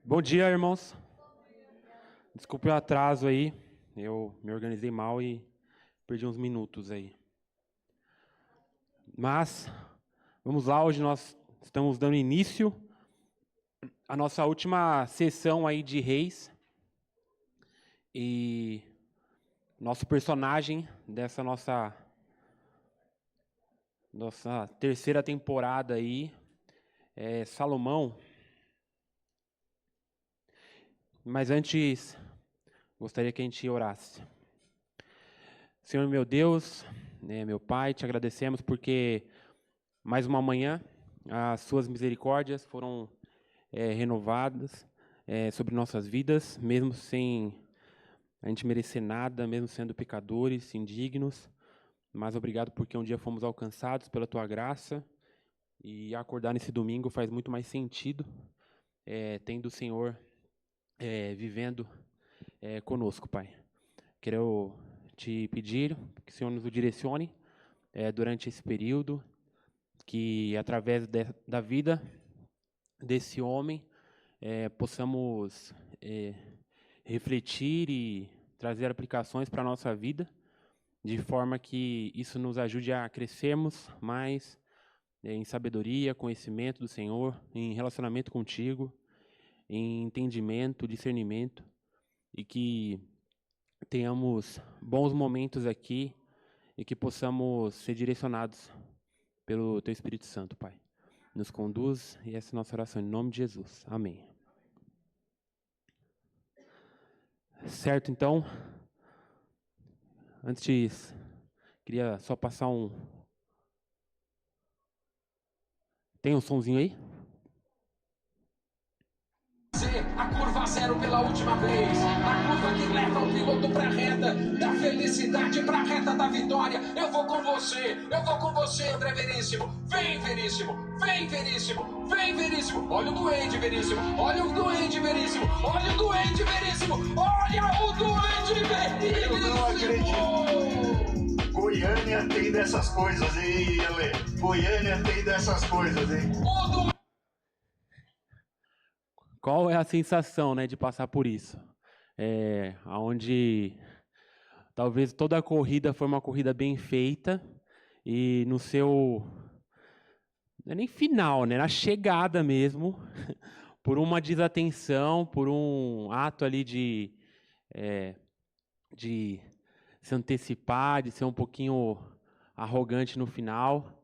Bom dia, irmãos. Desculpe o atraso aí. Eu me organizei mal e perdi uns minutos aí. Mas vamos lá, hoje nós estamos dando início à nossa última sessão aí de Reis. E nosso personagem dessa nossa terceira temporada aí é Salomão. Mas antes, gostaria que a gente orasse. Senhor meu Deus, meu Pai, te agradecemos porque mais uma manhã as suas misericórdias foram renovadas sobre nossas vidas, mesmo sem a gente merecer nada, mesmo sendo pecadores, indignos. Mas obrigado porque um dia fomos alcançados pela tua graça e acordar nesse domingo faz muito mais sentido, tendo o Senhor vivendo conosco, Pai. Quero te pedir que o Senhor nos direcione durante esse período, que através da vida desse homem possamos refletir e trazer aplicações para a nossa vida, de forma que isso nos ajude a crescermos mais em sabedoria, conhecimento do Senhor, em relacionamento contigo, em entendimento, discernimento, e que tenhamos bons momentos aqui e que possamos ser direcionados pelo Teu Espírito Santo, Pai. Nos conduz, e essa é a nossa oração, em nome de Jesus. Amém. Certo, então, antes, queria só passar um... Tem um sonzinho aí? A curva zero pela última vez, a curva que leva o piloto pra reta da felicidade, pra reta da vitória. Eu vou com você, André Veríssimo. Vem, Veríssimo, vem, Veríssimo, vem, Veríssimo. Olha o Duende, Veríssimo, olha o Duende, Veríssimo, olha o Duende, Veríssimo, olha o Duende, Veríssimo. Eu não acredito. Goiânia tem dessas coisas, hein, Ale? Goiânia tem dessas coisas, hein? Qual é a sensação, de passar por isso? Onde talvez toda a corrida foi uma corrida bem feita e no seu... Não é nem final, na chegada mesmo, por uma desatenção, por um ato ali de se antecipar, de ser um pouquinho arrogante no final,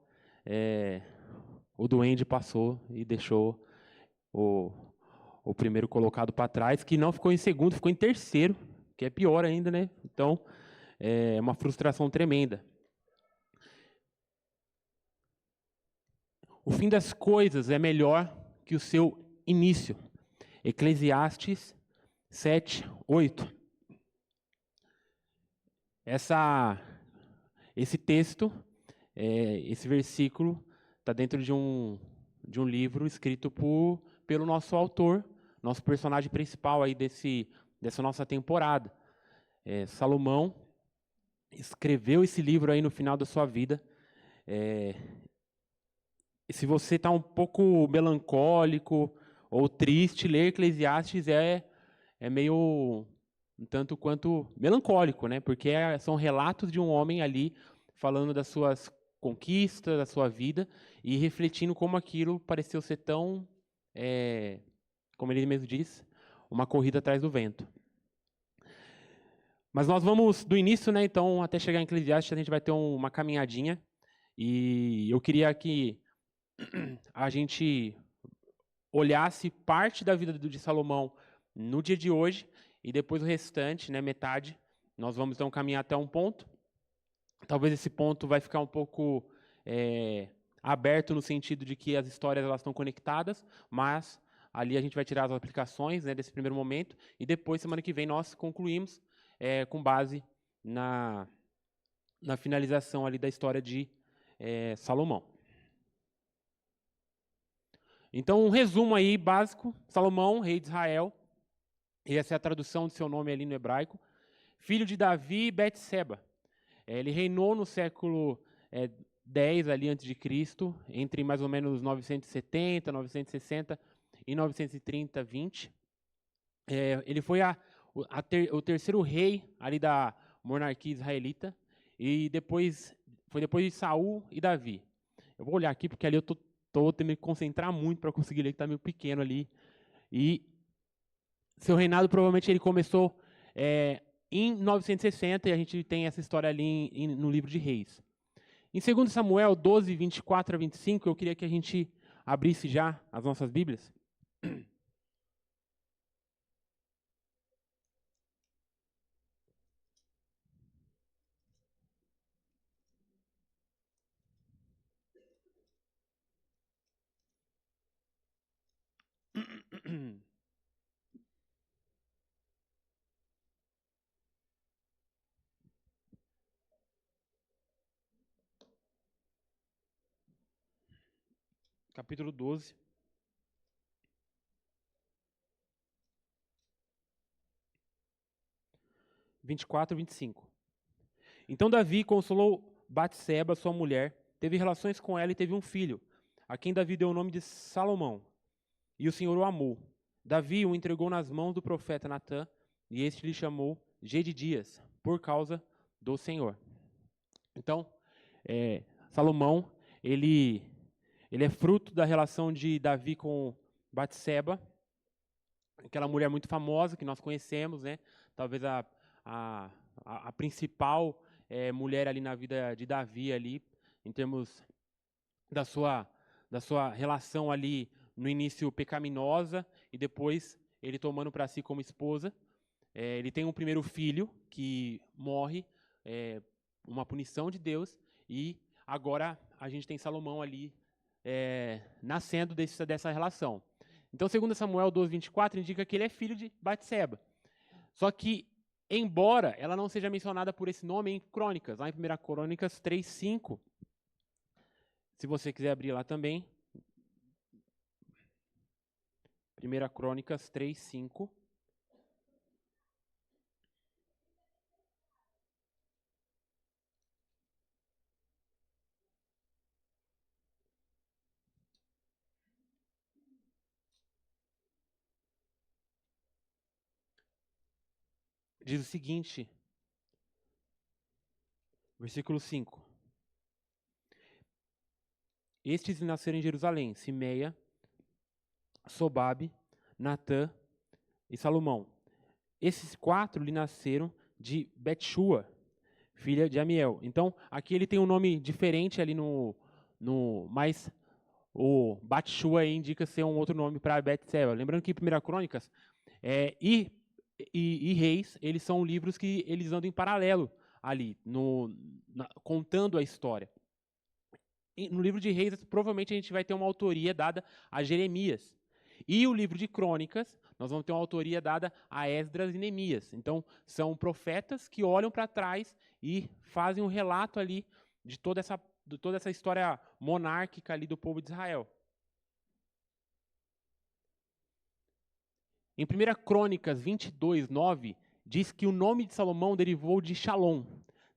o Duende passou e deixou o primeiro colocado para trás, que não ficou em segundo, ficou em terceiro, que é pior ainda, né? Então, é uma frustração tremenda. O fim das coisas é melhor que o seu início. Eclesiastes 7:8. Esse texto, esse versículo, está dentro de um livro escrito pelo nosso autor, nosso personagem principal aí dessa nossa temporada. Salomão escreveu esse livro aí no final da sua vida. E se você está um pouco melancólico ou triste, ler Eclesiastes é meio um tanto quanto melancólico, porque são relatos de um homem ali falando das suas conquistas, da sua vida e refletindo como aquilo pareceu ser tão, como ele mesmo diz, uma corrida atrás do vento. Mas nós vamos do início, então, até chegar em Eclesiastes, a gente vai ter uma caminhadinha. E eu queria que a gente olhasse parte da vida de Salomão no dia de hoje e depois o restante, metade, nós vamos então caminhar até um ponto. Talvez esse ponto vai ficar um pouco aberto no sentido de que as histórias elas estão conectadas, mas ali a gente vai tirar as aplicações desse primeiro momento e depois, semana que vem, nós concluímos com base na finalização ali da história de Salomão. Então, um resumo aí básico: Salomão, rei de Israel, e essa é a tradução do seu nome ali no hebraico, filho de Davi e Betseba. Ele reinou no século 10 ali antes de Cristo, entre mais ou menos 970, 960 e 930, 20. Ele foi o terceiro rei ali da monarquia israelita, e foi depois de Saul e Davi. Eu vou olhar aqui, porque ali eu tô tendo que concentrar muito para conseguir ler, que está meio pequeno ali. E seu reinado, provavelmente, ele começou em 960, e a gente tem essa história ali no livro de Reis. Em 2 Samuel 12, 24 a 25, eu queria que a gente abrisse já as nossas Bíblias. Capítulo 12. Vinte e 24 e 25. Então Davi consolou Batseba, sua mulher, teve relações com ela e teve um filho, a quem Davi deu o nome de Salomão. E o Senhor o amou. Davi o entregou nas mãos do profeta Natã, e este lhe chamou Gedidias, por causa do Senhor. Então, Salomão, ele é fruto da relação de Davi com Batseba, aquela mulher muito famosa que nós conhecemos, né? Talvez a principal mulher ali na vida de Davi ali, em termos da sua relação ali no início pecaminosa e depois ele tomando para si como esposa. Ele tem um primeiro filho que morre, uma punição de Deus, e agora a gente tem Salomão ali nascendo dessa relação. Então, 2 Samuel 12, 24, indica que ele é filho de Batseba. Só que, embora ela não seja mencionada por esse nome em Crônicas, lá em 1 Crônicas 3, 5, se você quiser abrir lá também, 1 Crônicas 3, 5. Diz o seguinte, versículo 5. Estes nasceram em Jerusalém, Simeia, Sobabe, Natã e Salomão. Esses 4 lhe nasceram de Betshua, filha de Amiel. Então, aqui ele tem um nome diferente ali mas o Batshua indica ser um outro nome para Betseba. Lembrando que 1 Crônicas e Reis, eles são livros que eles andam em paralelo ali, contando a história. E no livro de Reis, provavelmente a gente vai ter uma autoria dada a Jeremias. E o livro de Crônicas, nós vamos ter uma autoria dada a Esdras e Neemias. Então, são profetas que olham para trás e fazem um relato ali de toda essa história monárquica ali do povo de Israel. Em 1 Crônicas 22, 9, diz que o nome de Salomão derivou de Shalom,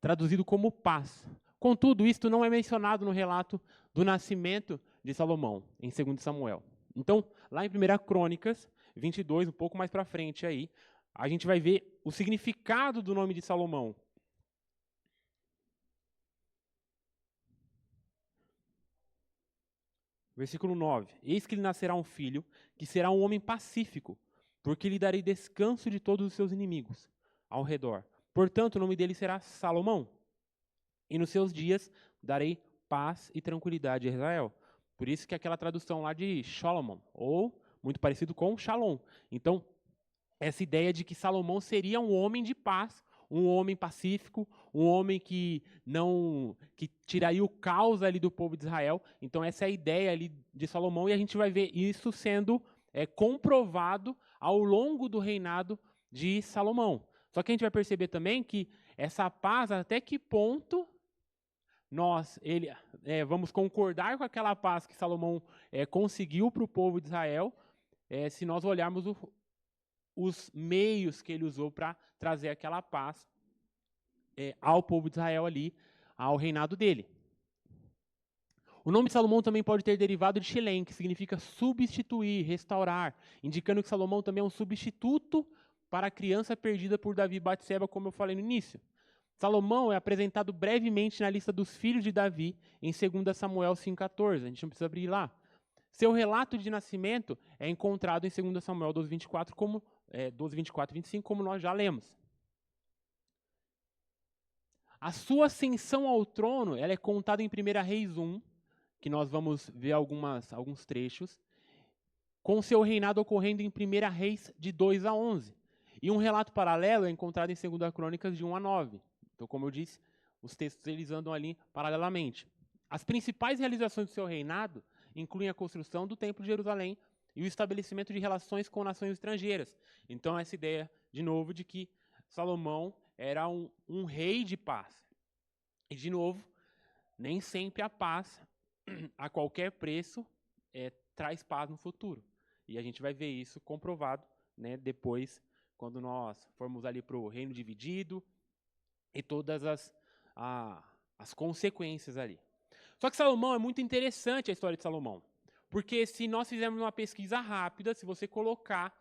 traduzido como paz. Contudo, isto não é mencionado no relato do nascimento de Salomão, em 2 Samuel. Então, lá em 1 Crônicas 22, um pouco mais para frente aí, a gente vai ver o significado do nome de Salomão. Versículo 9. Eis que lhe nascerá um filho, que será um homem pacífico, porque lhe darei descanso de todos os seus inimigos ao redor. Portanto, o nome dele será Salomão. E nos seus dias darei paz e tranquilidade a Israel. Por isso que aquela tradução lá de Solomon, ou muito parecido com Shalom. Então, essa ideia de que Salomão seria um homem de paz, um homem pacífico, um homem que tiraria o caos ali do povo de Israel. Então, essa é a ideia ali de Salomão, e a gente vai ver isso sendo comprovado ao longo do reinado de Salomão. Só que a gente vai perceber também que essa paz, até que ponto vamos concordar com aquela paz que Salomão conseguiu para o povo de Israel, se nós olharmos os meios que ele usou para trazer aquela paz ao povo de Israel ali, ao reinado dele. O nome de Salomão também pode ter derivado de Shelem, que significa substituir, restaurar, indicando que Salomão também é um substituto para a criança perdida por Davi e Batseba, como eu falei no início. Salomão é apresentado brevemente na lista dos filhos de Davi, em 2 Samuel 5,14. A gente não precisa abrir lá. Seu relato de nascimento é encontrado em 2 Samuel 12:24, 12:24 e 25, como nós já lemos. A sua ascensão ao trono ela é contada em 1 Reis 1, que nós vamos ver alguns trechos, com seu reinado ocorrendo em 1 Reis de 2-11. E um relato paralelo é encontrado em 2 Crônicas de 1-9. Então, como eu disse, os textos eles andam ali paralelamente. As principais realizações do seu reinado incluem a construção do Templo de Jerusalém e o estabelecimento de relações com nações estrangeiras. Então, essa ideia, de novo, de que Salomão era um rei de paz. E, de novo, nem sempre a paz, a qualquer preço, traz paz no futuro. E a gente vai ver isso comprovado, né, depois, quando nós formos ali para o reino dividido e todas as consequências ali. Só que Salomão é muito interessante a história de Salomão. Porque se nós fizermos uma pesquisa rápida, se você colocar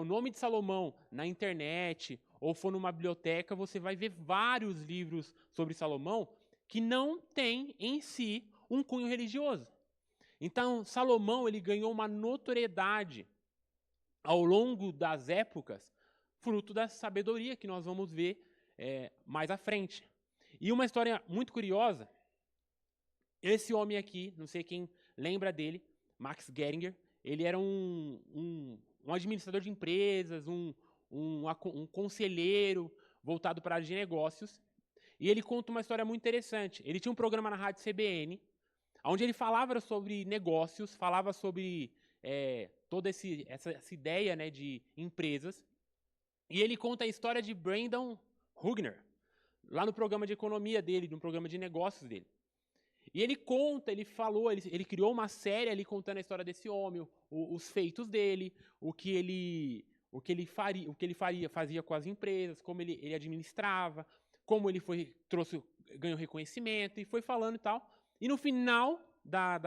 o nome de Salomão na internet ou for numa biblioteca, você vai ver vários livros sobre Salomão que não tem em si um cunho religioso. Então, Salomão ele ganhou uma notoriedade ao longo das épocas, fruto da sabedoria que nós vamos ver mais à frente. E uma história muito curiosa, esse homem aqui, não sei quem lembra dele, Max Geringer, ele era um administrador de empresas, um conselheiro voltado para a área de negócios, e ele conta uma história muito interessante. Ele tinha um programa na rádio CBN, onde ele falava sobre negócios, falava sobre toda essa ideia, né, de empresas, e ele conta a história de Brandon Hugner, lá no programa de economia dele, no programa de negócios dele. E ele conta, ele criou uma série ali contando a história desse homem, os feitos dele, o que ele fazia com as empresas, como ele administrava, como ele ganhou reconhecimento, e foi falando e tal. E no final da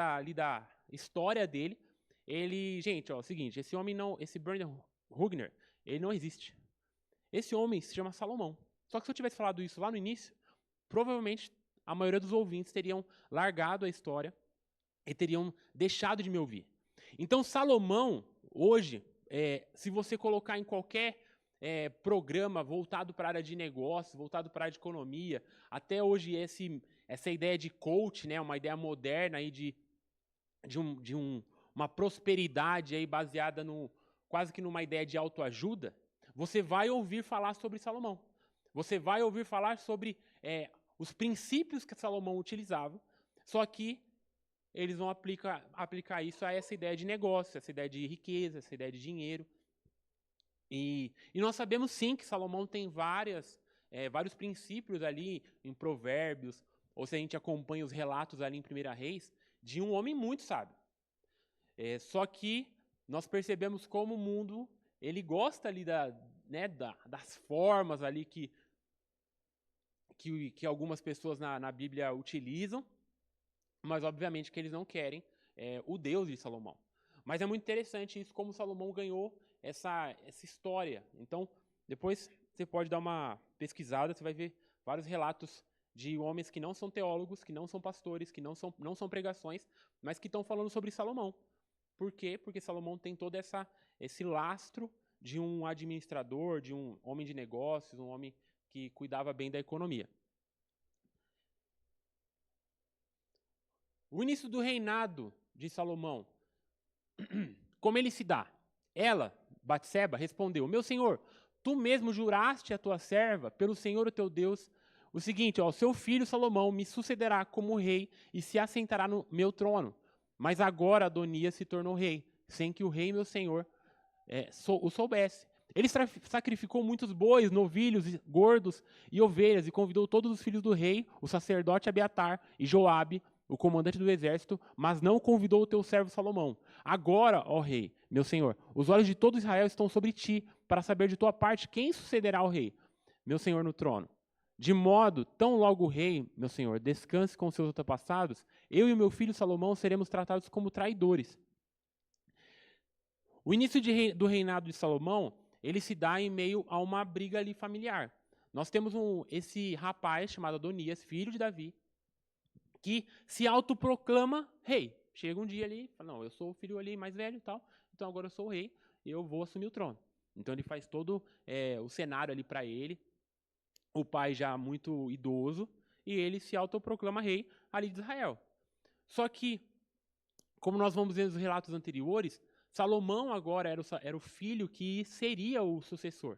história dele, gente, ó, é o seguinte, esse Brandon Hugner, ele não existe. Esse homem se chama Salomão. Só que se eu tivesse falado isso lá no início, provavelmente a maioria dos ouvintes teriam largado a história e teriam deixado de me ouvir. Então, Salomão, hoje, se você colocar em qualquer programa voltado para a área de negócio, voltado para a área de economia, até hoje essa ideia de coach, né, uma ideia moderna aí de uma prosperidade aí baseada quase que numa ideia de autoajuda, você vai ouvir falar sobre Salomão. Você vai ouvir falar sobre os princípios que Salomão utilizava, só que eles vão aplicar isso a essa ideia de negócio, essa ideia de riqueza, essa ideia de dinheiro. E nós sabemos sim que Salomão tem vários princípios ali em Provérbios, ou se a gente acompanha os relatos ali em 1 Reis, de um homem muito sábio. Só que nós percebemos como o mundo ele gosta ali das formas ali que algumas pessoas na Bíblia utilizam, mas obviamente que eles não querem o Deus de Salomão. Mas é muito interessante isso, como Salomão ganhou essa história. Então, depois você pode dar uma pesquisada, você vai ver vários relatos de homens que não são teólogos, que não são pastores, que não são pregações, mas que estão falando sobre Salomão. Por quê? Porque Salomão tem todo esse lastro de um administrador, de um homem de negócios, um homem que cuidava bem da economia. O início do reinado de Salomão, como ele se dá? Ela, Batseba, respondeu: meu senhor, tu mesmo juraste a tua serva, pelo Senhor o teu Deus, o seguinte, o seu filho Salomão me sucederá como rei e se assentará no meu trono. Mas agora Adonias se tornou rei, sem que o rei, meu senhor, o soubesse. Ele sacrificou muitos bois, novilhos, gordos e ovelhas e convidou todos os filhos do rei, o sacerdote Abiatar e Joabe, o comandante do exército, mas não convidou o teu servo Salomão. Agora, ó rei, meu senhor, os olhos de todo Israel estão sobre ti, para saber de tua parte quem sucederá ao rei, meu senhor, no trono. De modo, tão logo o rei, meu senhor, descanse com seus antepassados, eu e o meu filho Salomão seremos tratados como traidores. O início do reinado de Salomão, ele se dá em meio a uma briga ali familiar. Nós temos esse rapaz chamado Adonias, filho de Davi, que se autoproclama rei. Chega um dia ali, fala, não, eu sou o filho ali mais velho e tal, então agora eu sou o rei, eu vou assumir o trono. Então ele faz todo o cenário ali para ele, o pai já muito idoso, e ele se autoproclama rei ali de Israel. Só que, como nós vamos ver nos relatos anteriores, Salomão agora era o filho que seria o sucessor.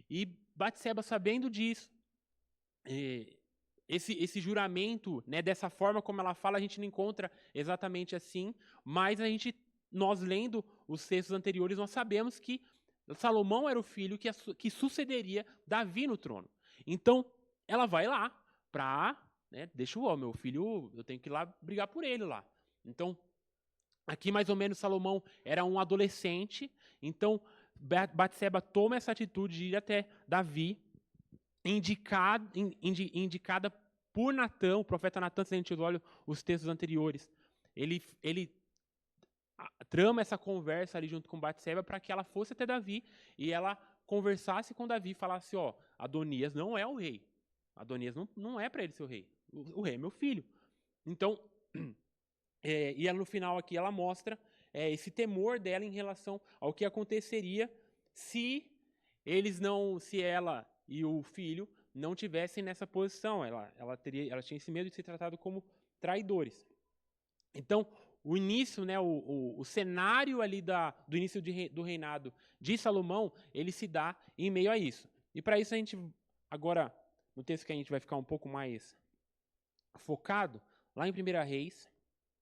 E Batseba, sabendo disso, esse juramento, né, dessa forma como ela fala, a gente não encontra exatamente assim, mas nós lendo os textos anteriores, nós sabemos que Salomão era o filho que sucederia Davi no trono. Então, ela vai lá para, deixa o meu filho, eu tenho que ir lá brigar por ele lá. Então, aqui mais ou menos Salomão era um adolescente, então Batseba toma essa atitude de ir até Davi, indicada por Natã, o profeta Natã, se a gente olha os textos anteriores. Ele trama essa conversa ali junto com Batseba para que ela fosse até Davi e ela conversasse com Davi e falasse, Adonias não é o rei. Adonias não é para ele ser o rei. O rei é meu filho. Então, e ela, no final aqui ela mostra esse temor dela em relação ao que aconteceria se ela e o filho não tivessem nessa posição. Ela tinha esse medo de ser tratado como traidores. Então, o início, o cenário ali do início do reinado de Salomão, ele se dá em meio a isso. E para isso a gente, agora, no texto que a gente vai ficar um pouco mais focado, lá em 1 Reis,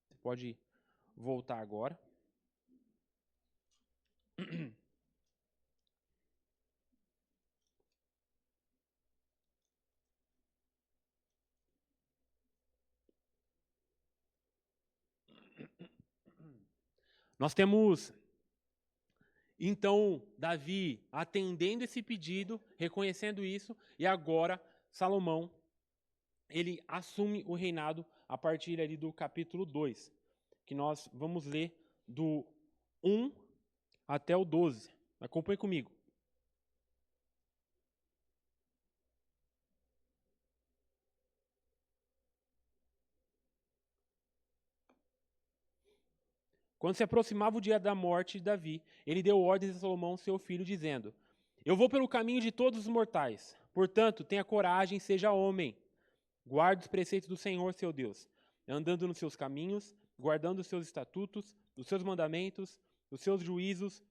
você pode voltar agora. Nós temos, então, Davi atendendo esse pedido, reconhecendo isso, e agora Salomão, ele assume o reinado a partir ali do capítulo 2, que nós vamos ler do 1 até o 12. Acompanhe comigo. Quando se aproximava o dia da morte de Davi, ele deu ordens a Salomão, seu filho, dizendo: Eu vou pelo caminho de todos os mortais. Portanto, tenha coragem, seja homem. Guarde os preceitos do Senhor, seu Deus, andando nos seus caminhos, guardando os seus estatutos, os seus mandamentos, os seus juízos,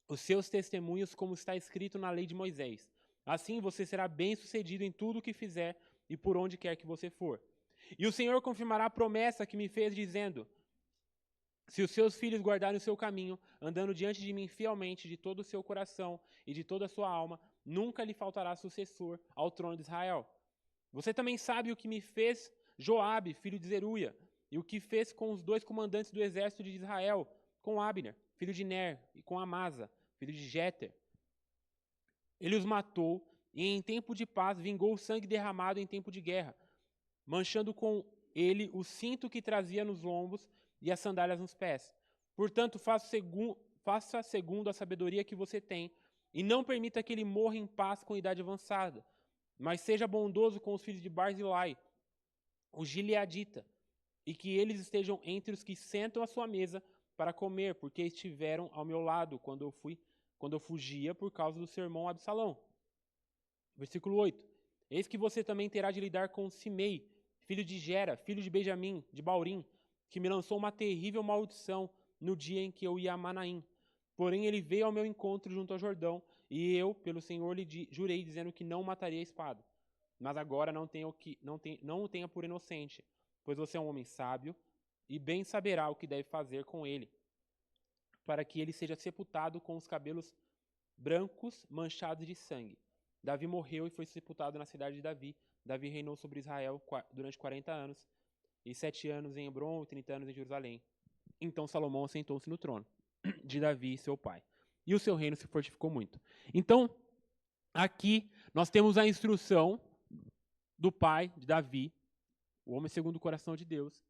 os seus testemunhos, como está escrito na lei de Moisés. Assim você será bem-sucedido em tudo o que fizer e por onde quer que você for. E o Senhor confirmará a promessa que me fez, dizendo: Se os seus filhos guardarem o seu caminho, andando diante de mim fielmente de todo o seu coração e de toda a sua alma, nunca lhe faltará sucessor ao trono de Israel. Você também sabe o que me fez Joabe, filho de Zeruia, e o que fez com os 2 comandantes do exército de Israel, com Abner, filho de Ner, e com Amasa, filho de Jeter. Ele os matou, e em tempo de paz vingou o sangue derramado em tempo de guerra, manchando com ele o cinto que trazia nos lombos e as sandálias nos pés. Portanto, faça segundo a sabedoria que você tem, e não permita que ele morra em paz com idade avançada, mas seja bondoso com os filhos de Barzilai, o gileadita, e que eles estejam entre os que sentam à sua mesa para comer, porque estiveram ao meu lado quando eu fugia por causa do seu irmão Absalão. Versículo 8. Eis que você também terá de lidar com Simei, filho de Gera, filho de Benjamim, de Baurim, que me lançou uma terrível maldição no dia em que eu ia a Manaim. Porém, ele veio ao meu encontro junto ao Jordão, e eu, pelo Senhor, lhe jurei, dizendo que não mataria a espada. Mas agora não o tenha por inocente, pois você é um homem sábio, e bem saberá o que deve fazer com ele, para que ele seja sepultado com os cabelos brancos manchados de sangue. Davi morreu e foi sepultado na cidade de Davi. Davi reinou sobre Israel durante 40 anos, e 7 anos em Hebrom e 30 anos em Jerusalém. Então Salomão assentou-se no trono de Davi, seu pai. E o seu reino se fortificou muito. Então, aqui nós temos a instrução do pai de Davi, o homem segundo o coração de Deus,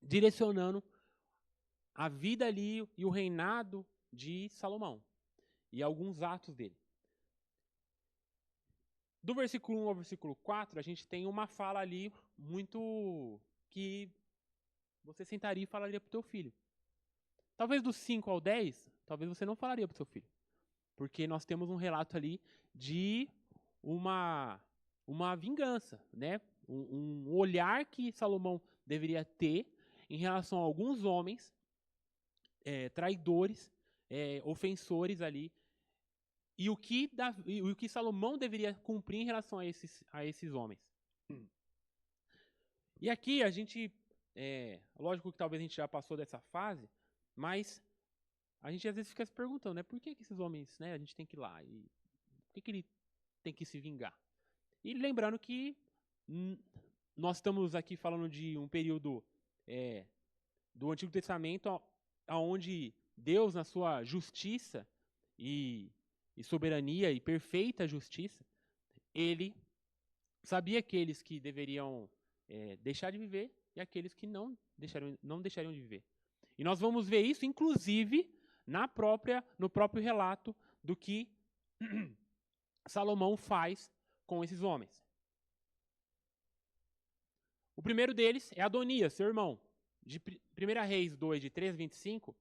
direcionando a vida ali e o reinado de Salomão e alguns atos dele. Do versículo 1 ao versículo 4, a gente tem uma fala ali muito que você sentaria e falaria para o teu filho. Talvez do 5 ao 10, talvez você não falaria para o seu filho. Porque nós temos um relato ali de uma vingança, né? Um olhar que Salomão deveria ter em relação a alguns homens traidores, ofensores ali, e o que Salomão deveria cumprir em relação a esses homens. E aqui a gente, lógico que talvez a gente já passou dessa fase, mas a gente às vezes fica se perguntando, né, por que esses homens, né, a gente tem que ir lá, e por que ele tem que se vingar? E lembrando que nós estamos aqui falando de um período do Antigo Testamento onde Deus, na sua justiça e soberania e perfeita justiça, ele sabia aqueles que deveriam deixar de viver e aqueles que não deixariam de viver. E nós vamos ver isso, inclusive, no próprio relato do que Salomão faz com esses homens. O primeiro deles é Adonias, seu irmão. De 1 Reis 2, de 3 a 25,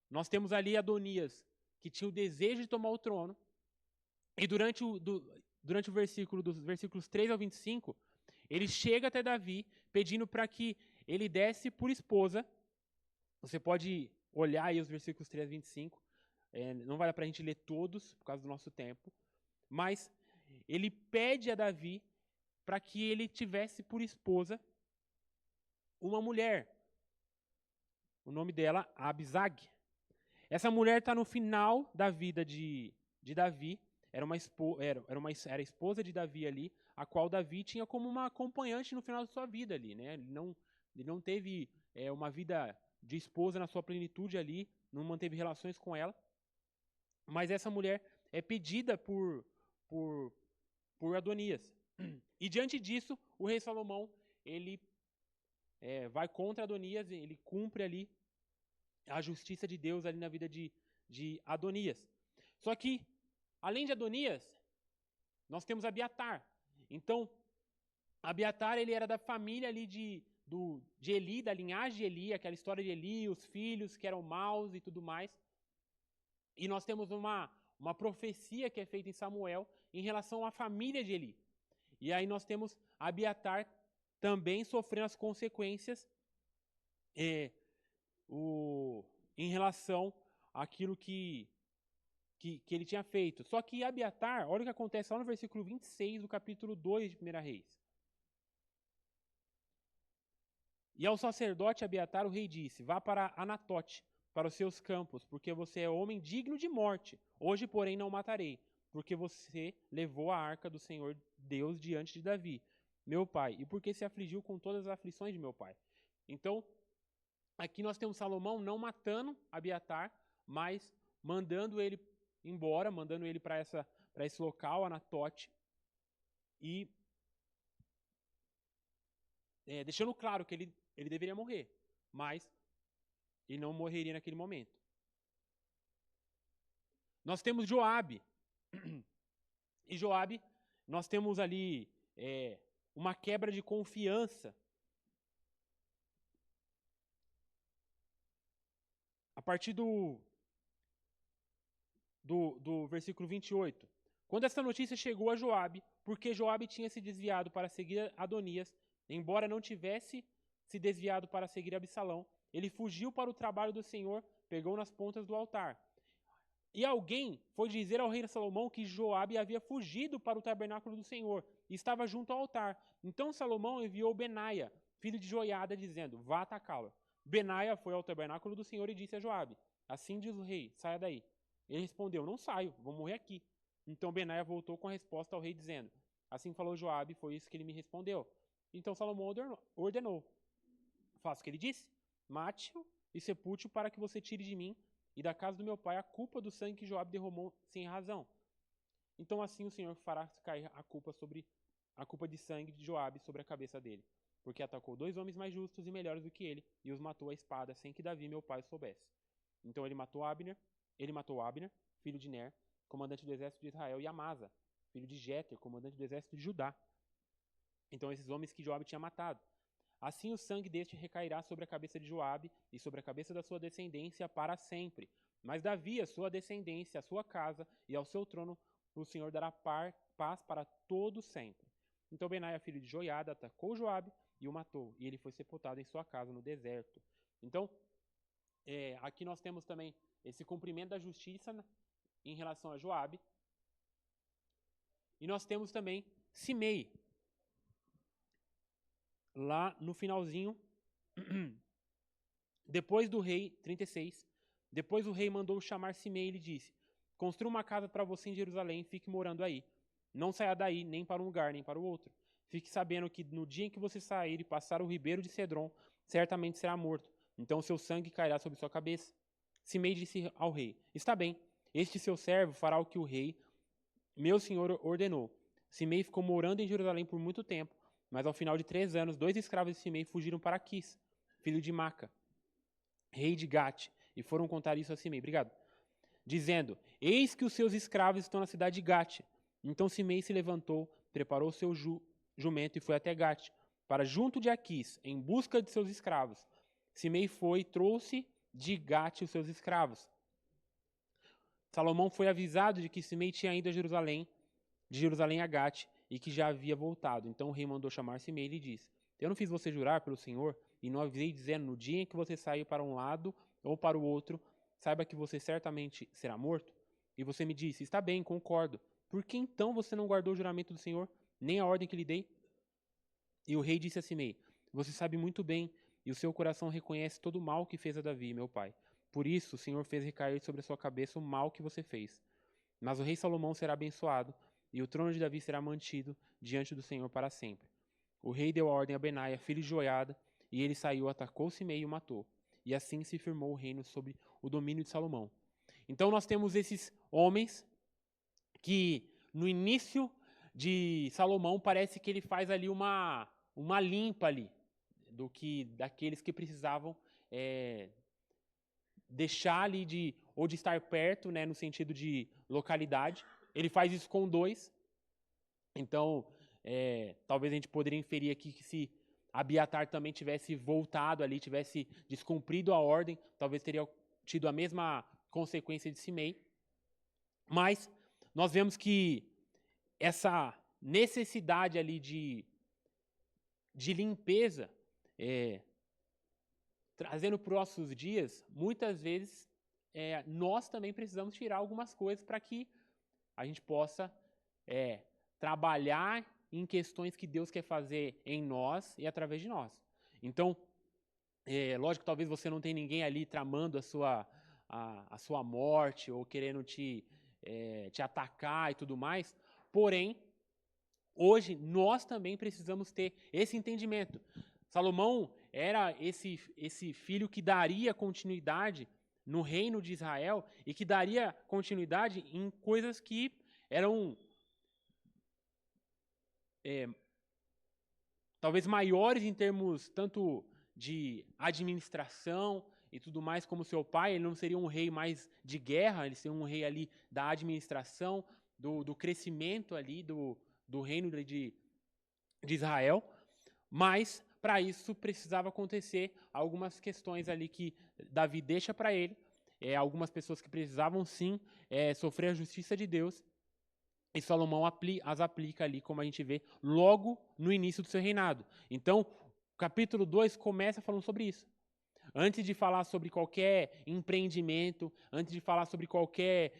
nós temos ali Adonias, que tinha o desejo de tomar o trono, e durante o versículo, dos versículos 3 ao 25, ele chega até Davi, pedindo para que ele desse por esposa. Você pode olhar aí os versículos 3 a 25, não vai dar para a gente ler todos, por causa do nosso tempo, mas ele pede a Davi para que ele tivesse por esposa uma mulher. O nome dela, Abisag. Essa mulher está no final da vida de Davi. Era a esposa de Davi ali, a qual Davi tinha como uma acompanhante no final da sua vida ali, né? Ele não teve uma vida de esposa na sua plenitude ali, não manteve relações com ela. Mas essa mulher é pedida por Adonias. E diante disso, o rei Salomão, ele vai contra Adonias, ele cumpre ali a justiça de Deus ali na vida de Adonias. Só que, além de Adonias, nós temos Abiatar. Então, Abiatar, ele era da família ali de Eli, da linhagem de Eli, aquela história de Eli, os filhos que eram maus e tudo mais. E nós temos uma profecia que é feita em Samuel em relação à família de Eli. E aí nós temos Abiatar também sofrendo as consequências em relação àquilo que ele tinha feito. Só que Abiatar, olha o que acontece lá no versículo 26 do capítulo 2 de 1 Reis. E ao sacerdote Abiatar o rei disse: vá para Anatote, para os seus campos, porque você é homem digno de morte. Hoje, porém, não matarei, porque você levou a arca do Senhor Deus diante de Davi, meu pai, e porque se afligiu com todas as aflições de meu pai. Então, aqui nós temos Salomão não matando Abiatar, mas mandando ele embora, mandando ele para esse local, Anatote, e deixando claro que ele deveria morrer, mas ele não morreria naquele momento. Nós temos Joabe. E Joabe, nós temos ali uma quebra de confiança. A partir do versículo 28. Quando essa notícia chegou a Joabe, porque Joabe tinha se desviado para seguir Adonias, embora não tivesse se desviado para seguir Absalão, ele fugiu para o trabalho do Senhor, pegou nas pontas do altar. E alguém foi dizer ao rei Salomão que Joabe havia fugido para o tabernáculo do Senhor e estava junto ao altar. Então Salomão enviou Benaia, filho de Joiada, dizendo: vá atacá-lo. Benaia foi ao tabernáculo do Senhor e disse a Joabe: assim diz o rei, saia daí. Ele respondeu: não saio, vou morrer aqui. Então Benaia voltou com a resposta ao rei, dizendo: assim falou Joabe, foi isso que ele me respondeu. Então Salomão ordenou: faça o que ele disse, mate-o e sepulte-o para que você tire de mim e da casa do meu pai a culpa do sangue que Joabe derramou sem razão. Então assim o Senhor fará cair a culpa de sangue de Joabe sobre a cabeça dele, porque atacou 2 homens mais justos e melhores do que ele, e os matou à espada, sem que Davi, meu pai, soubesse. Então ele matou Abner, filho de Ner, comandante do exército de Israel, e Amasa, filho de Jéter, comandante do exército de Judá. Então esses homens que Joabe tinha matado. Assim o sangue deste recairá sobre a cabeça de Joabe e sobre a cabeça da sua descendência para sempre. Mas Davi, a sua descendência, a sua casa e ao seu trono, o Senhor dará paz para todo sempre. Então Benaia, filho de Joiada, atacou Joabe e o matou, e ele foi sepultado em sua casa no deserto. Então, aqui nós temos também esse cumprimento da justiça em relação a Joabe. E nós temos também Simei. Lá no finalzinho, depois do rei, 36, depois o rei mandou chamar Simei e lhe disse: construa uma casa para você em Jerusalém e fique morando aí. Não saia daí, nem para um lugar, nem para o outro. Fique sabendo que no dia em que você sair e passar o ribeiro de Cedron, certamente será morto. Então seu sangue cairá sobre sua cabeça. Simei disse ao rei: está bem, este seu servo fará o que o rei, meu senhor, ordenou. Simei ficou morando em Jerusalém por muito tempo, mas ao final de 3 anos, 2 escravos de Simei fugiram para Quis, filho de Maca, rei de Gate, e foram contar isso a Simei. Obrigado. Dizendo: eis que os seus escravos estão na cidade de Gate. Então Simei se levantou, preparou seu jumento e foi até Gate, para junto de Aquis, em busca de seus escravos. Simei foi e trouxe de Gate os seus escravos. Salomão foi avisado de que Simei tinha ido a Jerusalém, de Jerusalém a Gate, e que já havia voltado. Então o rei mandou chamar Simei e lhe disse: eu não fiz você jurar pelo Senhor, e não avisei dizendo: no dia em que você sair para um lado ou para o outro, saiba que você certamente será morto? E você me disse: está bem, concordo. Por que então você não guardou o juramento do Senhor, nem a ordem que lhe dei? E o rei disse a Simei: você sabe muito bem, e o seu coração reconhece todo o mal que fez a Davi, meu pai. Por isso o Senhor fez recair sobre a sua cabeça o mal que você fez. Mas o rei Salomão será abençoado, e o trono de Davi será mantido diante do Senhor para sempre. O rei deu a ordem a Benaia, filho de Joiada, e ele saiu, atacou Simei e o matou. E assim se firmou o reino sob o domínio de Salomão. Então nós temos esses homens que no início de Salomão parece que ele faz ali uma limpa ali daqueles que precisavam deixar ali de estar perto, né, no sentido de localidade. Ele faz isso com 2. Então, talvez a gente poderia inferir aqui que se Abiatar também tivesse voltado ali, tivesse descumprido a ordem, talvez teria tido a mesma consequência de Simei. Mas nós vemos que essa necessidade ali de limpeza, trazendo para os nossos dias, muitas vezes nós também precisamos tirar algumas coisas para que a gente possa trabalhar em questões que Deus quer fazer em nós e através de nós. Então, lógico que talvez você não tenha ninguém ali tramando a sua morte ou querendo te atacar e tudo mais, porém, hoje nós também precisamos ter esse entendimento. Salomão era esse filho que daria continuidade no reino de Israel e que daria continuidade em coisas que eram talvez maiores em termos tanto de administração e tudo mais, como seu pai. Ele não seria um rei mais de guerra, ele seria um rei ali da administração, do crescimento ali do reino de Israel. Mas para isso precisava acontecer algumas questões ali que Davi deixa para ele, algumas pessoas que precisavam sim sofrer a justiça de Deus. E Salomão as aplica ali, como a gente vê, logo no início do seu reinado. Então, o capítulo 2 começa falando sobre isso. Antes de falar sobre qualquer empreendimento, antes de falar sobre qualquer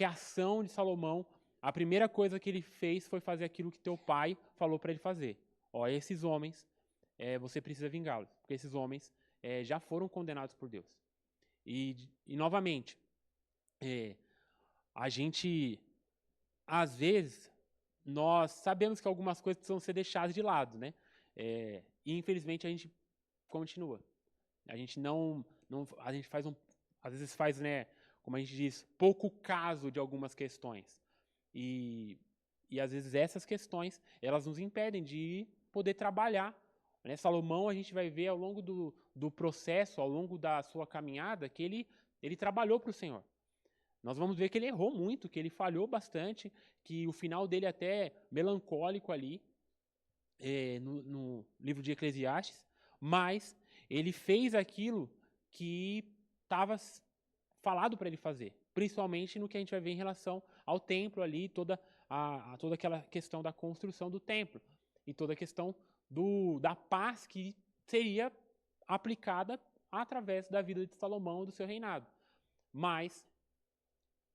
ação de Salomão, a primeira coisa que ele fez foi fazer aquilo que teu pai falou para ele fazer. Esses homens, você precisa vingá-los, porque esses homens já foram condenados por Deus. E novamente, a gente... Às vezes, nós sabemos que algumas coisas precisam ser deixadas de lado, né? E infelizmente a gente continua. A gente a gente às vezes faz, né, como a gente diz, pouco caso de algumas questões. E às vezes essas questões, elas nos impedem de poder trabalhar. Né? Salomão, a gente vai ver ao longo do processo, ao longo da sua caminhada, que ele trabalhou para o Senhor. Nós vamos ver que ele errou muito, que ele falhou bastante, que o final dele é até melancólico ali, no livro de Eclesiastes, mas ele fez aquilo que estava falado para ele fazer, principalmente no que a gente vai ver em relação ao templo ali, toda aquela questão da construção do templo e toda a questão da paz que seria aplicada através da vida de Salomão e do seu reinado. Mas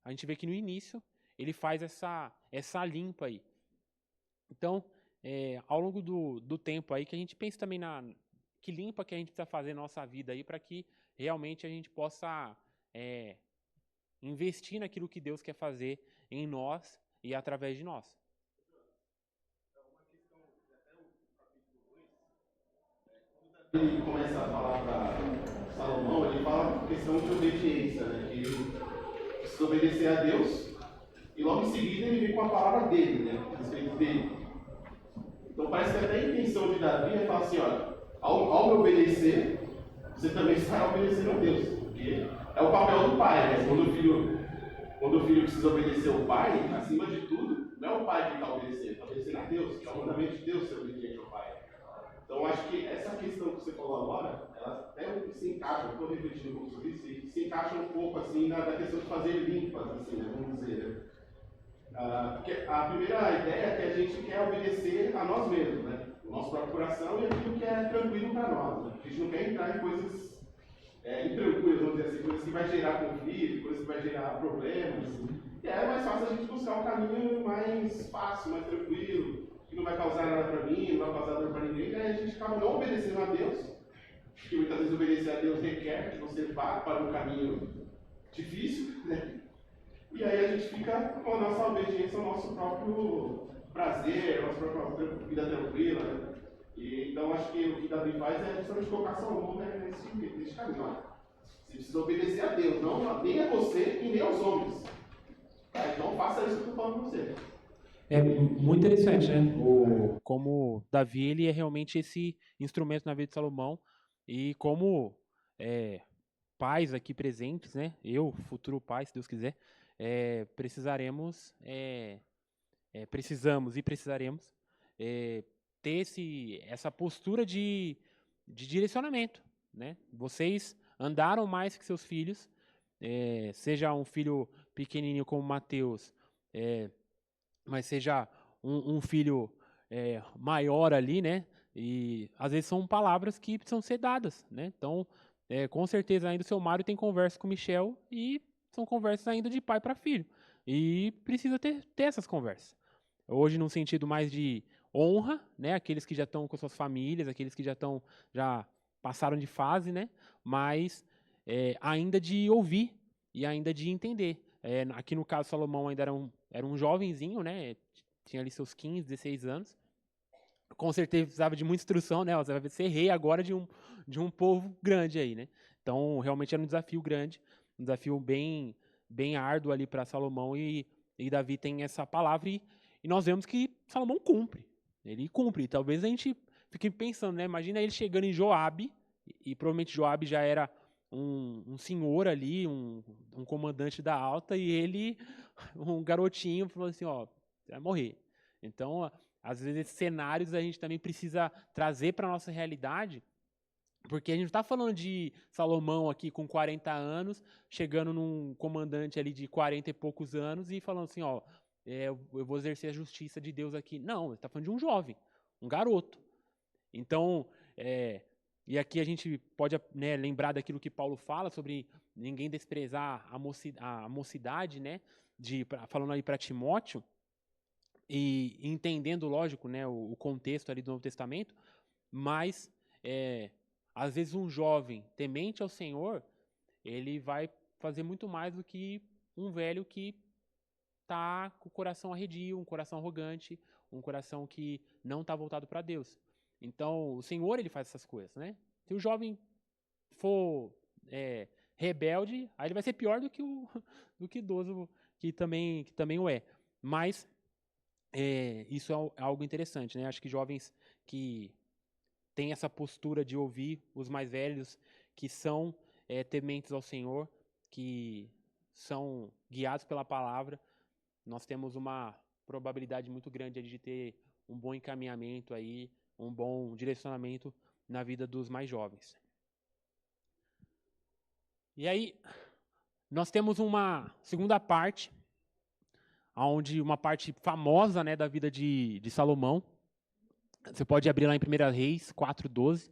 a gente vê que no início ele faz essa limpa aí. Então, ao longo do tempo aí, que a gente pense também que limpa que a gente precisa fazer na nossa vida aí para que realmente a gente possa investir naquilo que Deus quer fazer em nós e através de nós. Ele começa a falar para Salomão, ele fala questão de obediência, né? Que ele precisa obedecer a Deus e logo em seguida ele vem com a palavra dele, né? A respeito dele. Então parece que até a intenção de Davi é falar assim, olha, ao me obedecer, você também estará obedecendo a Deus, porque é o papel do pai, né? Quando o filho precisa obedecer ao pai, acima de tudo, não é o pai que está obedecendo a Deus, que é o mandamento de Deus ser obediente ao pai. Então, acho que essa questão que você falou agora, ela até se encaixa, estou refletindo um pouco sobre isso, e se encaixa um pouco assim na questão de fazer limpas, assim, né, vamos dizer. Né? Porque a primeira ideia é que a gente quer obedecer a nós mesmos, né? O nosso próprio coração e aquilo que é tranquilo para nós. Né? A gente não quer entrar em coisas intranquilas, vamos dizer assim, coisas que vai gerar conflito, coisas que vai gerar problemas. E é mais fácil a gente buscar um caminho mais fácil, mais tranquilo, que não vai causar nada para mim, não vai causar dor para ninguém, aí a gente acaba não obedecendo a Deus, porque muitas vezes obedecer a Deus requer que você vá para um caminho difícil, né? E aí a gente fica com a nossa obediência ao nosso próprio prazer, a nossa própria vida tranquila, né? E, então acho que o que Davi faz é justamente colocar Salomão nesse caminho. Ó. Você precisa obedecer a Deus, não nem a você e nem aos homens. Tá? Então faça isso que eu estou falando para você. É muito interessante, né? Como Davi, ele é realmente esse instrumento na vida de Salomão e como pais aqui presentes, né? Eu, futuro pai, se Deus quiser, precisaremos ter essa postura de direcionamento, né? Vocês andaram mais que seus filhos, seja um filho pequenininho como Mateus, mas seja um filho maior ali, né? E às vezes são palavras que precisam ser dadas, né? Então, com certeza ainda o seu Mário tem conversa com o Michel e são conversas ainda de pai para filho. E precisa ter essas conversas. Hoje, num sentido mais de honra, né? Aqueles que já estão com suas famílias, aqueles que já passaram de fase, né? Mas ainda de ouvir e ainda de entender. Aqui no caso, Salomão ainda era um jovenzinho, né? Tinha ali seus 15, 16 anos. Com certeza precisava de muita instrução, né? Você vai ser rei agora de um povo grande aí, né? Então, realmente era um desafio grande, um desafio bem, bem árduo ali para Salomão e Davi tem essa palavra e nós vemos que Salomão cumpre. Ele cumpre. Talvez a gente fique pensando, né? Imagina ele chegando em Joabe e provavelmente Joabe já era um senhor ali, um comandante da alta, e ele, um garotinho, falou assim, ó, você vai morrer. Então, às vezes, esses cenários a gente também precisa trazer para a nossa realidade, porque a gente não está falando de Salomão aqui com 40 anos, chegando num comandante ali de 40 e poucos anos e falando assim, ó, eu vou exercer a justiça de Deus aqui. Não, ele está falando de um jovem, um garoto. Então, e aqui a gente pode, né, lembrar daquilo que Paulo fala sobre ninguém desprezar a mocidade, né, falando ali para Timóteo, e entendendo, lógico, né, o contexto ali do Novo Testamento, mas às vezes um jovem temente ao Senhor, ele vai fazer muito mais do que um velho que está com o coração arredio, um coração arrogante, um coração que não está voltado para Deus. Então, o Senhor, ele faz essas coisas, né? Se o jovem for rebelde, aí ele vai ser pior do que o idoso, que também o é. Mas isso é algo interessante, né? Acho que jovens que têm essa postura de ouvir os mais velhos, que são tementes ao Senhor, que são guiados pela palavra, nós temos uma probabilidade muito grande de ter um bom encaminhamento aí, um bom direcionamento na vida dos mais jovens. E aí, nós temos uma segunda parte, onde uma parte famosa, né, da vida de Salomão. Você pode abrir lá em 1 Reis 4:12.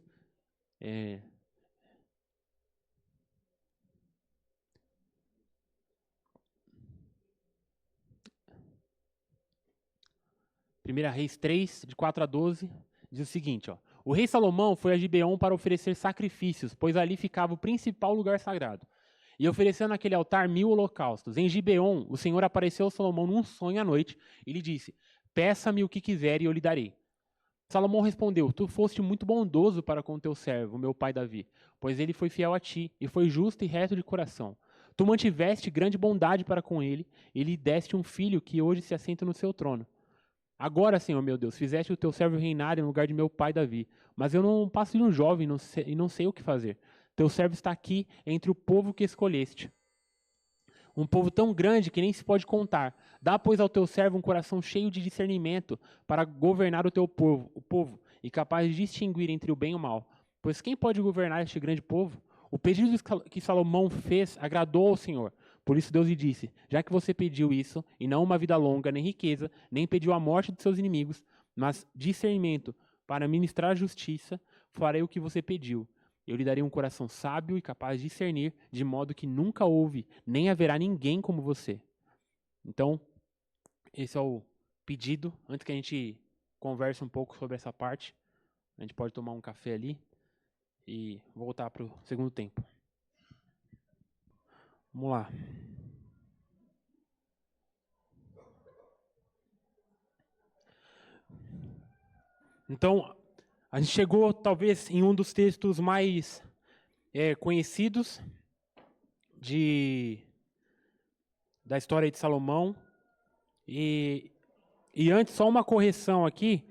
Primeira Reis 3, de 4-12, diz o seguinte, ó. O rei Salomão foi a Gibeon para oferecer sacrifícios, pois ali ficava o principal lugar sagrado. E ofereceu naquele altar 1000 holocaustos. Em Gibeon, o Senhor apareceu a Salomão num sonho à noite e lhe disse, peça-me o que quiser e eu lhe darei. Salomão respondeu, tu foste muito bondoso para com teu servo, meu pai Davi, pois ele foi fiel a ti e foi justo e reto de coração. Tu mantiveste grande bondade para com ele e lhe deste um filho que hoje se assenta no seu trono. Agora, Senhor meu Deus, fizeste o teu servo reinar em lugar de meu pai Davi, mas eu não passo de um jovem e não sei o que fazer. Teu servo está aqui entre o povo que escolheste. Um povo tão grande que nem se pode contar. Dá, pois, ao teu servo um coração cheio de discernimento para governar o teu povo, e capaz de distinguir entre o bem e o mal. Pois quem pode governar este grande povo? O pedido que Salomão fez agradou ao Senhor. Por isso Deus lhe disse, já que você pediu isso, e não uma vida longa, nem riqueza, nem pediu a morte de seus inimigos, mas discernimento para ministrar a justiça, farei o que você pediu. Eu lhe darei um coração sábio e capaz de discernir, de modo que nunca houve, nem haverá ninguém como você. Então, esse é o pedido. Antes que a gente converse um pouco sobre essa parte, a gente pode tomar um café ali e voltar para o segundo tempo. Vamos lá. Então, a gente chegou talvez em um dos textos mais conhecidos da história de Salomão. E antes, só uma correção aqui,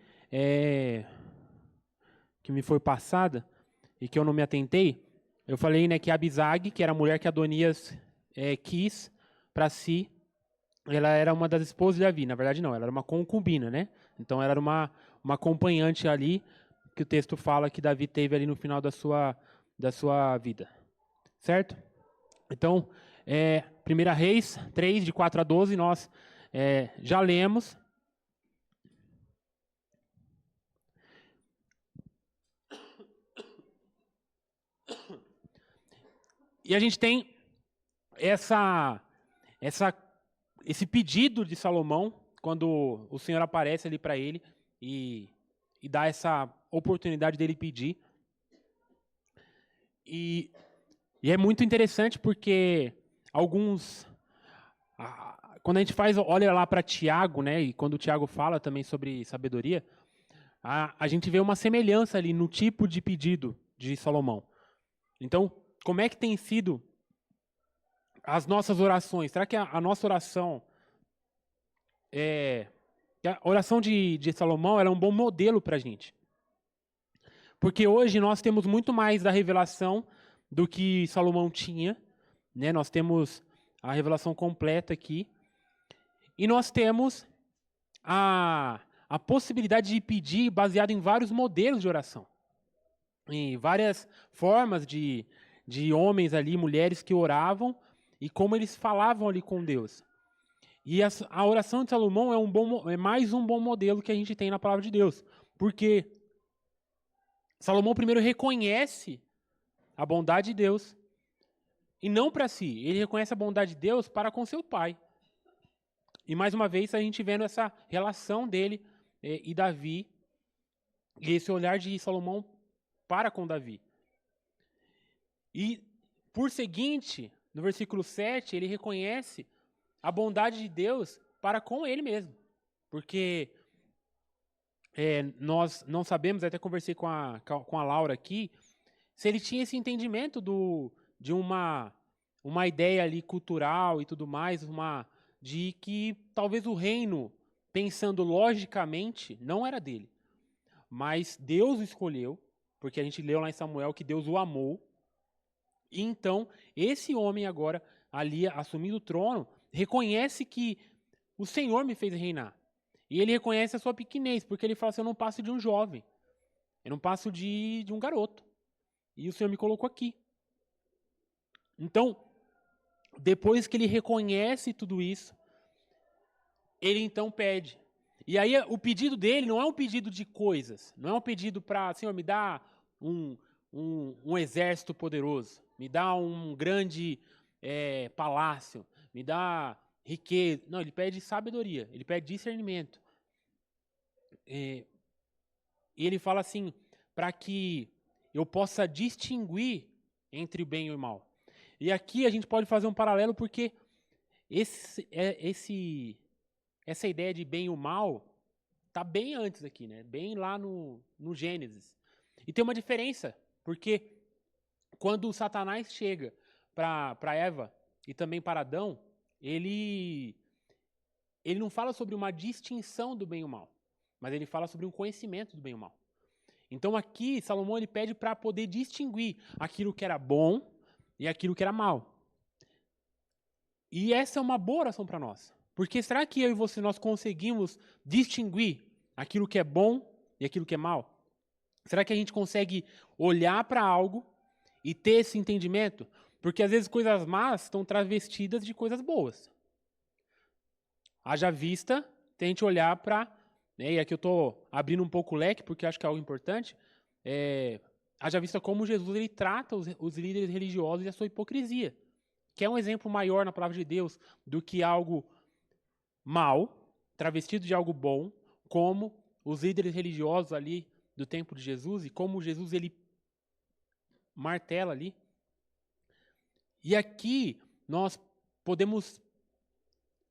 que me foi passada e que eu não me atentei. Eu falei, né, que Abisag, que era a mulher que Adonias quis para si, ela era uma das esposas de Davi. Na verdade, não, ela era uma concubina, né? Então, ela era uma acompanhante ali, que o texto fala que Davi teve ali no final da sua vida. Certo? Então, 1 Reis 3, de 4-12, nós já lemos. E a gente tem esse pedido de Salomão, quando o Senhor aparece ali para ele e dá essa oportunidade dele pedir. E é muito interessante porque quando a gente olha lá para Tiago, né, e quando o Tiago fala também sobre sabedoria, a gente vê uma semelhança ali no tipo de pedido de Salomão. Então, como é que tem sido as nossas orações? Será que a nossa oração, a oração de Salomão, ela é um bom modelo para a gente? Porque hoje nós temos muito mais da revelação do que Salomão tinha, né? Nós temos a revelação completa aqui. E nós temos a possibilidade de pedir baseado em vários modelos de oração. Em várias formas de homens ali, mulheres que oravam e como eles falavam ali com Deus. E a oração de Salomão é mais um bom modelo que a gente tem na palavra de Deus. Porque Salomão primeiro reconhece a bondade de Deus e não para si. Ele reconhece a bondade de Deus para com seu pai. E mais uma vez a gente vendo essa relação dele e Davi, e esse olhar de Salomão para com Davi. E, por seguinte, no versículo 7, ele reconhece a bondade de Deus para com ele mesmo. Porque nós não sabemos, até conversei com a Laura aqui, se ele tinha esse entendimento de uma ideia ali cultural e tudo mais, de que talvez o reino, pensando logicamente, não era dele. Mas Deus o escolheu, porque a gente leu lá em Samuel que Deus o amou. E então, esse homem agora, ali assumindo o trono, reconhece que o Senhor me fez reinar. E ele reconhece a sua pequenez, porque ele fala assim, eu não passo de um jovem. Eu não passo de um garoto. E o Senhor me colocou aqui. Então, depois que ele reconhece tudo isso, ele então pede. E aí o pedido dele não é um pedido de coisas. Não é um pedido para, Senhor, me dá um exército poderoso. Me dá um grande palácio. Me dá riqueza. Não, ele pede sabedoria. Ele pede discernimento. E ele fala assim, para que eu possa distinguir entre o bem e o mal. E aqui a gente pode fazer um paralelo porque essa ideia de bem e o mal está bem antes aqui, né? Bem lá no Gênesis. E tem uma diferença, porque quando Satanás chega para Eva e também para Adão, ele não fala sobre uma distinção do bem e o mal, mas ele fala sobre um conhecimento do bem e o mal. Então aqui Salomão ele pede para poder distinguir aquilo que era bom e aquilo que era mal. E essa é uma boa oração para nós. Porque será que eu e você nós conseguimos distinguir aquilo que é bom e aquilo que é mal? Será que a gente consegue olhar para algo e ter esse entendimento? Porque às vezes coisas más estão travestidas de coisas boas. Haja vista, tem a gente olhar para... E aqui eu estou abrindo um pouco o leque, porque acho que é algo importante. Haja vista como Jesus ele trata os líderes religiosos e a sua hipocrisia. Que é um exemplo maior na palavra de Deus do que algo mal, travestido de algo bom, como os líderes religiosos ali do tempo de Jesus e como Jesus ele martela ali. E aqui nós podemos,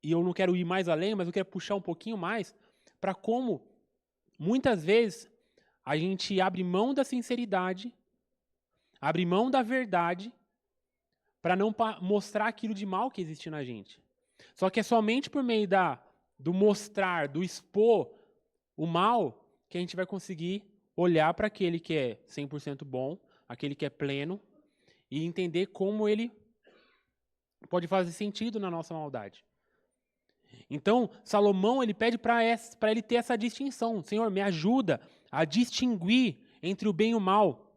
e eu não quero ir mais além, mas eu quero puxar um pouquinho mais, para como muitas vezes a gente abre mão da sinceridade, abre mão da verdade, para não mostrar aquilo de mal que existe na gente. Só que é somente por meio do mostrar, do expor o mal, que a gente vai conseguir olhar para aquele que é 100% bom, aquele que é pleno, e entender como ele pode fazer sentido na nossa maldade. Então, Salomão ele pede para ele ter essa distinção. Senhor, me ajuda a distinguir entre o bem e o mal.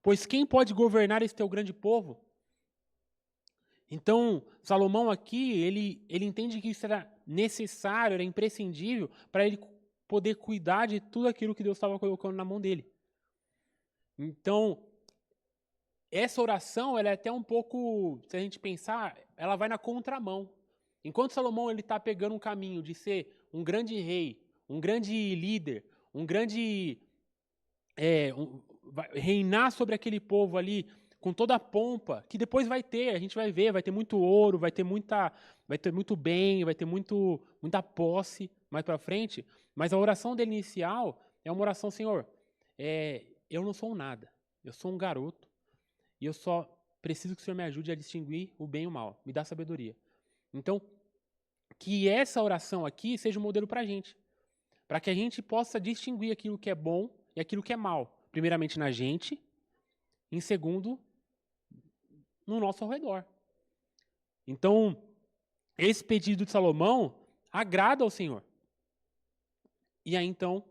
Pois quem pode governar esse teu grande povo? Então, Salomão aqui, ele entende que isso era necessário, era imprescindível para ele poder cuidar de tudo aquilo que Deus estava colocando na mão dele. Então, essa oração, ela é até um pouco, se a gente pensar, ela vai na contramão. Enquanto Salomão está pegando um caminho de ser um grande rei, um grande líder, um grande... reinar sobre aquele povo ali, com toda a pompa, que depois a gente vai ver, vai ter muito ouro, vai ter muito bem, vai ter muita posse mais para frente, mas a oração dele inicial é uma oração, Senhor, eu não sou um nada, eu sou um garoto, e eu só preciso que o Senhor me ajude a distinguir o bem e o mal, me dá sabedoria. Então, que essa oração aqui seja um modelo para a gente, para que a gente possa distinguir aquilo que é bom e aquilo que é mal, primeiramente na gente, em segundo, no nosso ao redor. Então, esse pedido de Salomão agrada ao Senhor. E aí, então,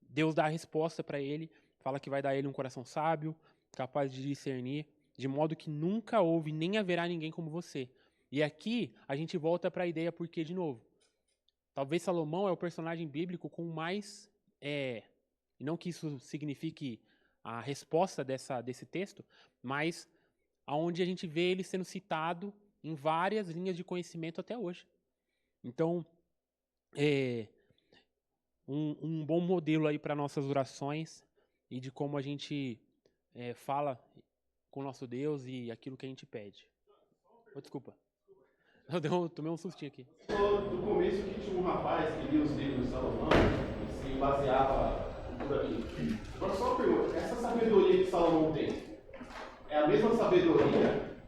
Deus dá a resposta para ele, fala que vai dar a ele um coração sábio, capaz de discernir, de modo que nunca houve nem haverá ninguém como você. E aqui, a gente volta para a ideia porque, de novo, talvez Salomão é o personagem bíblico com mais... E não que isso signifique a resposta desse texto, mas aonde a gente vê ele sendo citado em várias linhas de conhecimento até hoje. Então, um bom modelo aí para nossas orações e de como a gente fala com o nosso Deus e aquilo que a gente pede. Desculpa. Eu tomei um sustinho aqui. No começo que tinha um rapaz que lia os livros de Salomão e se baseava por aqui. Agora só uma pergunta, essa sabedoria que Salomão tem, é a mesma sabedoria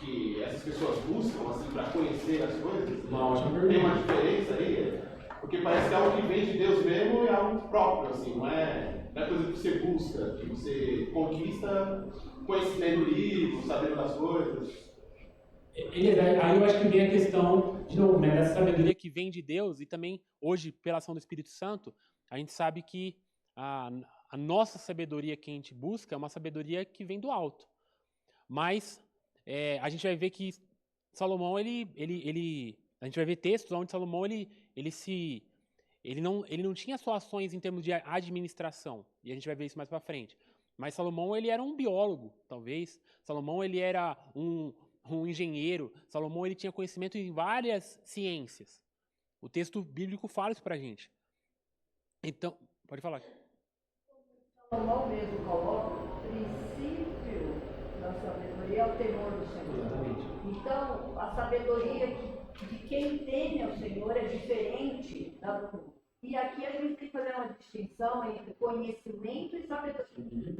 que essas pessoas buscam assim, para conhecer as coisas? Uma ótima Tem uma pergunta. diferença aí? Porque parece que algo que vem de Deus mesmo é algo próprio, assim, não é coisa que você busca, que você conquista conhecimento livre, sabendo das coisas. Aí eu acho que vem a questão, de novo, né, dessa sabedoria Que vem de Deus e também, hoje, pela ação do Espírito Santo, a gente sabe que a nossa sabedoria que a gente busca é uma sabedoria que vem do alto. Mas a gente vai ver que Salomão, a gente vai ver textos onde Salomão, ele não tinha só ações em termos de administração, e a gente vai ver isso mais para frente. Mas Salomão, ele era um biólogo, talvez. Salomão, ele era um engenheiro. Salomão, ele tinha conhecimento em várias ciências. O texto bíblico fala isso para a gente. Então, pode falar. Salomão mesmo coloca o princípio da sabedoria é o temor do Senhor. Exatamente. Então, a sabedoria de quem teme ao Senhor é diferente da do mundo. E aqui a gente tem que fazer uma distinção entre conhecimento e sabedoria.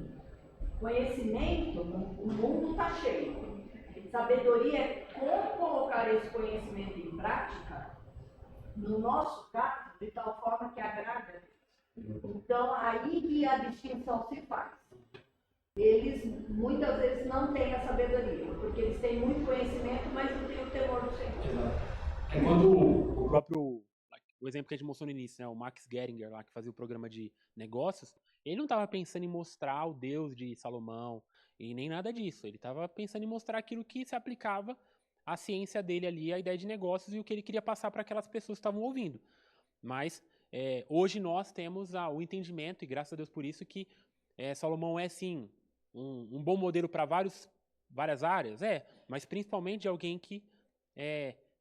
Conhecimento, o mundo está cheio. Sabedoria é como colocar esse conhecimento em prática, no nosso caso, de tal forma que agrada. Então, aí que a distinção se faz. Eles, muitas vezes, não têm a sabedoria, porque eles têm muito conhecimento, mas não têm o temor do Senhor. Exato. É quando O próprio, o exemplo que a gente mostrou no início, né, o Max Geringer, lá, que fazia o programa de negócios, ele não estava pensando em mostrar o Deus de Salomão, e nem nada disso. Ele estava pensando em mostrar aquilo que se aplicava à ciência dele ali, à ideia de negócios e o que ele queria passar para aquelas pessoas que estavam ouvindo. Mas hoje nós temos o entendimento, e graças a Deus por isso, que Salomão é sim um bom modelo para várias áreas, mas principalmente de alguém que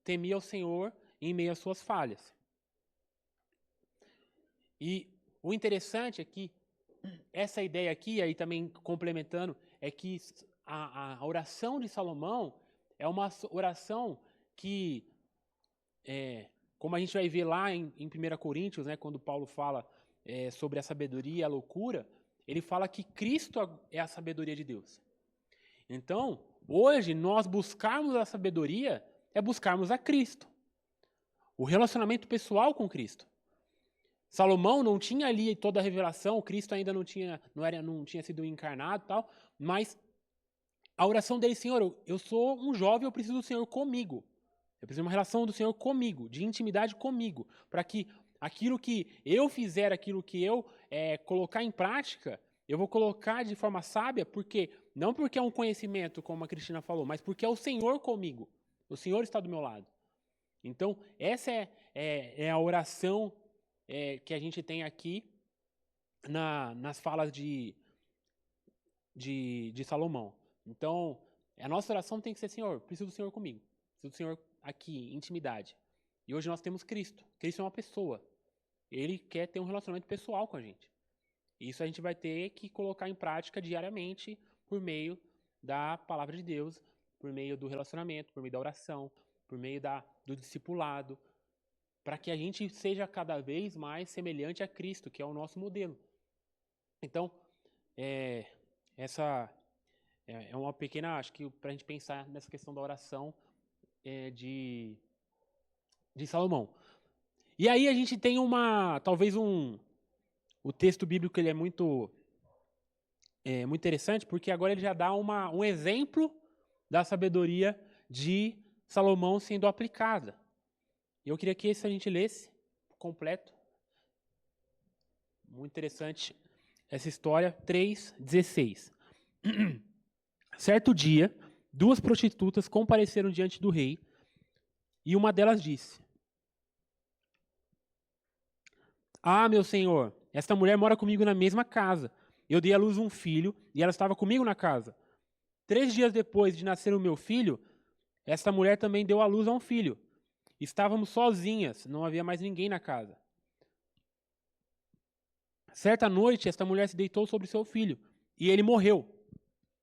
temia o Senhor em meio às suas falhas. E o interessante é que essa ideia aqui, aí também complementando, é que a oração de Salomão é uma oração que, como a gente vai ver lá em 1 Coríntios, né, quando Paulo fala sobre a sabedoria e a loucura, ele fala que Cristo é a sabedoria de Deus. Então, hoje, nós buscarmos a sabedoria é buscarmos a Cristo. O relacionamento pessoal com Cristo. Salomão não tinha ali toda a revelação, Cristo ainda não tinha sido encarnado e tal, mas a oração dele, Senhor, eu sou um jovem, eu preciso do Senhor comigo. Eu preciso de uma relação do Senhor comigo, de intimidade comigo, para que aquilo que eu fizer, aquilo que eu colocar em prática, eu vou colocar de forma sábia, não porque é um conhecimento, como a Cristina falou, mas porque é o Senhor comigo. O Senhor está do meu lado. Então, essa é a oração que a gente tem aqui nas falas de Salomão. Então, a nossa oração tem que ser, Senhor, preciso do Senhor comigo. Preciso do Senhor aqui, intimidade. E hoje nós temos Cristo. Cristo é uma pessoa. Ele quer ter um relacionamento pessoal com a gente. Isso a gente vai ter que colocar em prática diariamente por meio da palavra de Deus, por meio do relacionamento, por meio da oração, por meio do discipulado, para que a gente seja cada vez mais semelhante a Cristo, que é o nosso modelo. Então, essa é uma pequena, acho que para a gente pensar nessa questão da oração de Salomão. E aí a gente tem o texto bíblico, ele é muito interessante, porque agora ele já dá um exemplo da sabedoria de Salomão sendo aplicada. E eu queria que a gente lesse completo. Muito interessante essa história. 3:16. Certo dia, 2 prostitutas compareceram diante do rei, e uma delas disse: Ah, meu senhor, esta mulher mora comigo na mesma casa. Eu dei à luz um filho, e ela estava comigo na casa. 3 dias depois de nascer o meu filho, esta mulher também deu à luz a um filho. Estávamos sozinhas, não havia mais ninguém na casa. Certa noite, esta mulher se deitou sobre seu filho, e ele morreu.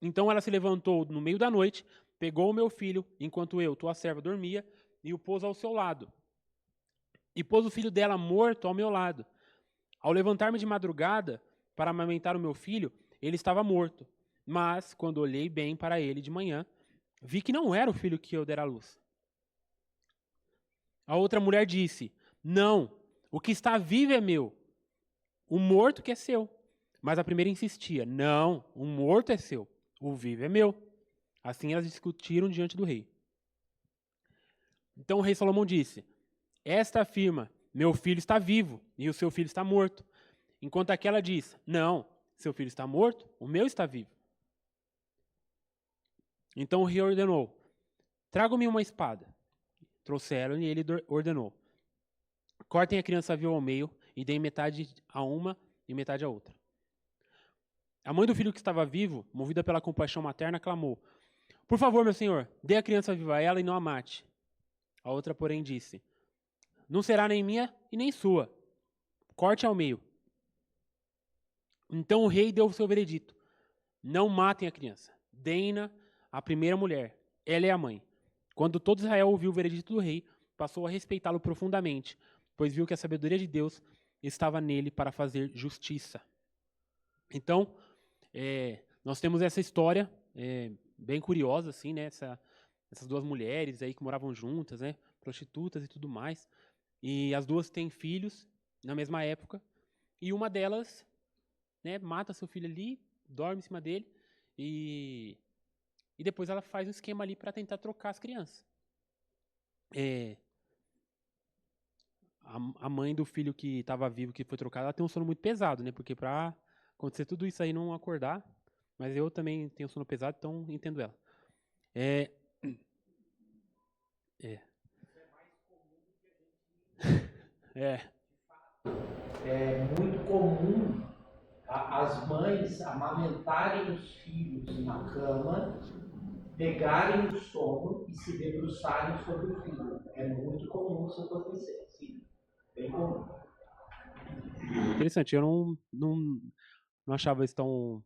Então ela se levantou no meio da noite, pegou o meu filho, enquanto eu, tua serva, dormia, e o pôs ao seu lado. E pôs o filho dela morto ao meu lado. Ao levantar-me de madrugada para amamentar o meu filho, ele estava morto. Mas, quando olhei bem para ele de manhã, vi que não era o filho que eu dera à luz. A outra mulher disse: não, o que está vivo é meu, o morto que é seu. Mas a primeira insistia: não, o morto é seu, o vivo é meu. Assim elas discutiram diante do rei. Então o rei Salomão disse: esta afirma: meu filho está vivo e o seu filho está morto. Enquanto aquela diz: não, seu filho está morto, o meu está vivo. Então o rei ordenou: tragam-me uma espada. Trouxeram e ele ordenou: cortem a criança viva ao meio e deem metade a uma e metade a outra. A mãe do filho que estava vivo, movida pela compaixão materna, clamou: por favor, meu senhor, dê a criança viva a ela e não a mate. A outra, porém, disse: não será nem minha e nem sua. Corte ao meio. Então o rei deu o seu veredito: não matem a criança. Deem-na à primeira mulher. Ela é a mãe. Quando todo Israel ouviu o veredito do rei, passou a respeitá-lo profundamente, pois viu que a sabedoria de Deus estava nele para fazer justiça. Então, nós temos essa história bem curiosa, assim, né? Essas duas mulheres aí que moravam juntas, né? Prostitutas e tudo mais. E as duas têm filhos na mesma época. E uma delas, né, mata seu filho ali, dorme em cima dele e depois ela faz um esquema ali para tentar trocar as crianças. A mãe do filho que estava vivo, que foi trocado, ela tem um sono muito pesado, né? Porque para acontecer tudo isso aí não acordar, mas eu também tenho sono pesado, então entendo ela. É muito comum as mães amamentarem os filhos na cama, pegarem o sono e se debruçarem sobre o filho. É muito comum isso acontecer, sim. Bem comum. Interessante, eu não achava isso tão...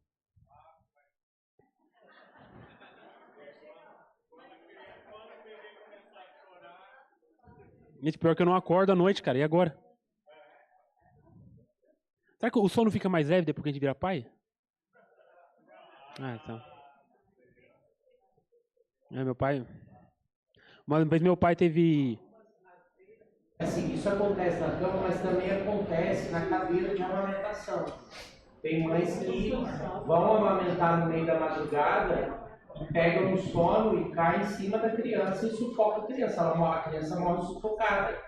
Gente, pior que eu não acordo à noite, cara. E agora? Será que o sono fica mais leve depois que a gente vira pai? Ah, então. Meu pai... Uma vez meu pai teve... Assim, isso acontece na cama, mas também acontece na cadeira de amamentação. Tem mães que vão amamentar no meio da madrugada, pegam no sono e caem em cima da criança e sufocam a criança. A criança morre sufocada,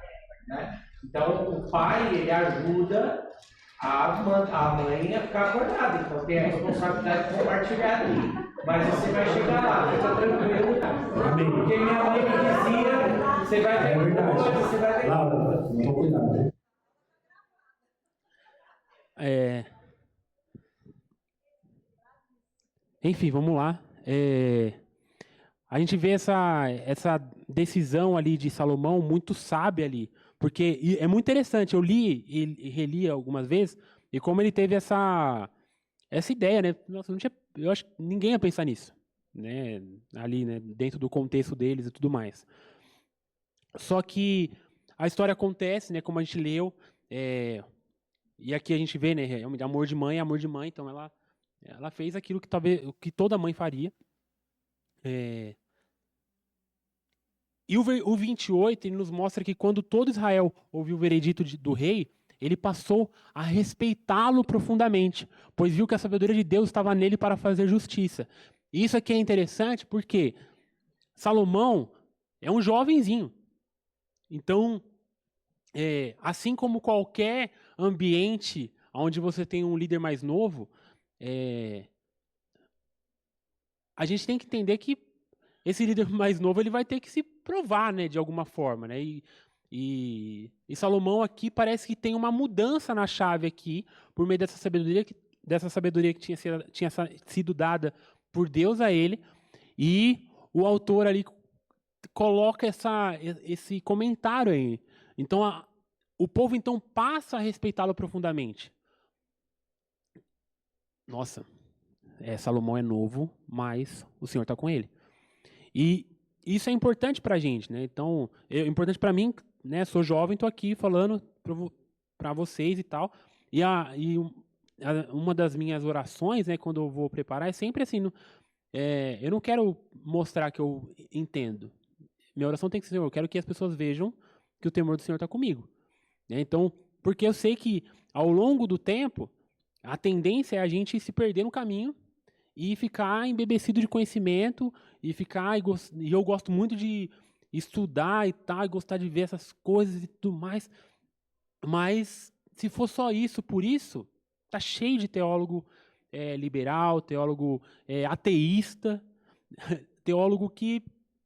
né? Então, o pai, ele ajuda a mãe a ficar acordada. Então, tem a responsabilidade compartilhada ali. Mas você vai chegar lá, fica tranquilo. Porque minha mãe me dizia, você vai ter coisa, você vai ter... Laura, não cuidado. Enfim, vamos lá. A gente vê essa decisão ali de Salomão muito sábia ali, porque é muito interessante. Eu li e reli algumas vezes, e como ele teve essa ideia, né? Nossa, eu acho que ninguém ia pensar nisso, né? Ali, né? Dentro do contexto deles e tudo mais. Só que a história acontece, né? Como a gente leu, e aqui a gente vê, né? Amor de mãe é amor de mãe, então ela fez aquilo que talvez que toda mãe faria. E o 28 ele nos mostra que quando todo Israel ouviu o veredito do rei, ele passou a respeitá-lo profundamente, pois viu que a sabedoria de Deus estava nele para fazer justiça. E isso aqui é interessante porque Salomão é um jovenzinho. Então, assim como qualquer ambiente onde você tem um líder mais novo, a gente tem que entender que esse líder mais novo ele vai ter que se provar, né, de alguma forma, né? E Salomão aqui parece que tem uma mudança na chave aqui por meio dessa sabedoria que tinha sido dada por Deus a ele, e o autor ali coloca esse comentário aí. Então o povo então passa a respeitá-lo profundamente. Nossa, Salomão é novo, mas o Senhor está com ele. E isso é importante para a gente, né? Então, é importante para mim, né? Sou jovem, estou aqui falando para vocês e tal. Uma das minhas orações, né? Quando eu vou preparar, é sempre assim: eu não quero mostrar que eu entendo. Minha oração tem que ser, Senhor, eu quero que as pessoas vejam que o temor do Senhor está comigo. Né? Então, porque eu sei que ao longo do tempo, a tendência é a gente se perder no caminho e ficar embebecido de conhecimento e eu gosto muito de estudar e tal, e gostar de ver essas coisas e tudo mais. Mas se for só isso, por isso, tá cheio de teólogo liberal, teólogo ateísta, teólogo que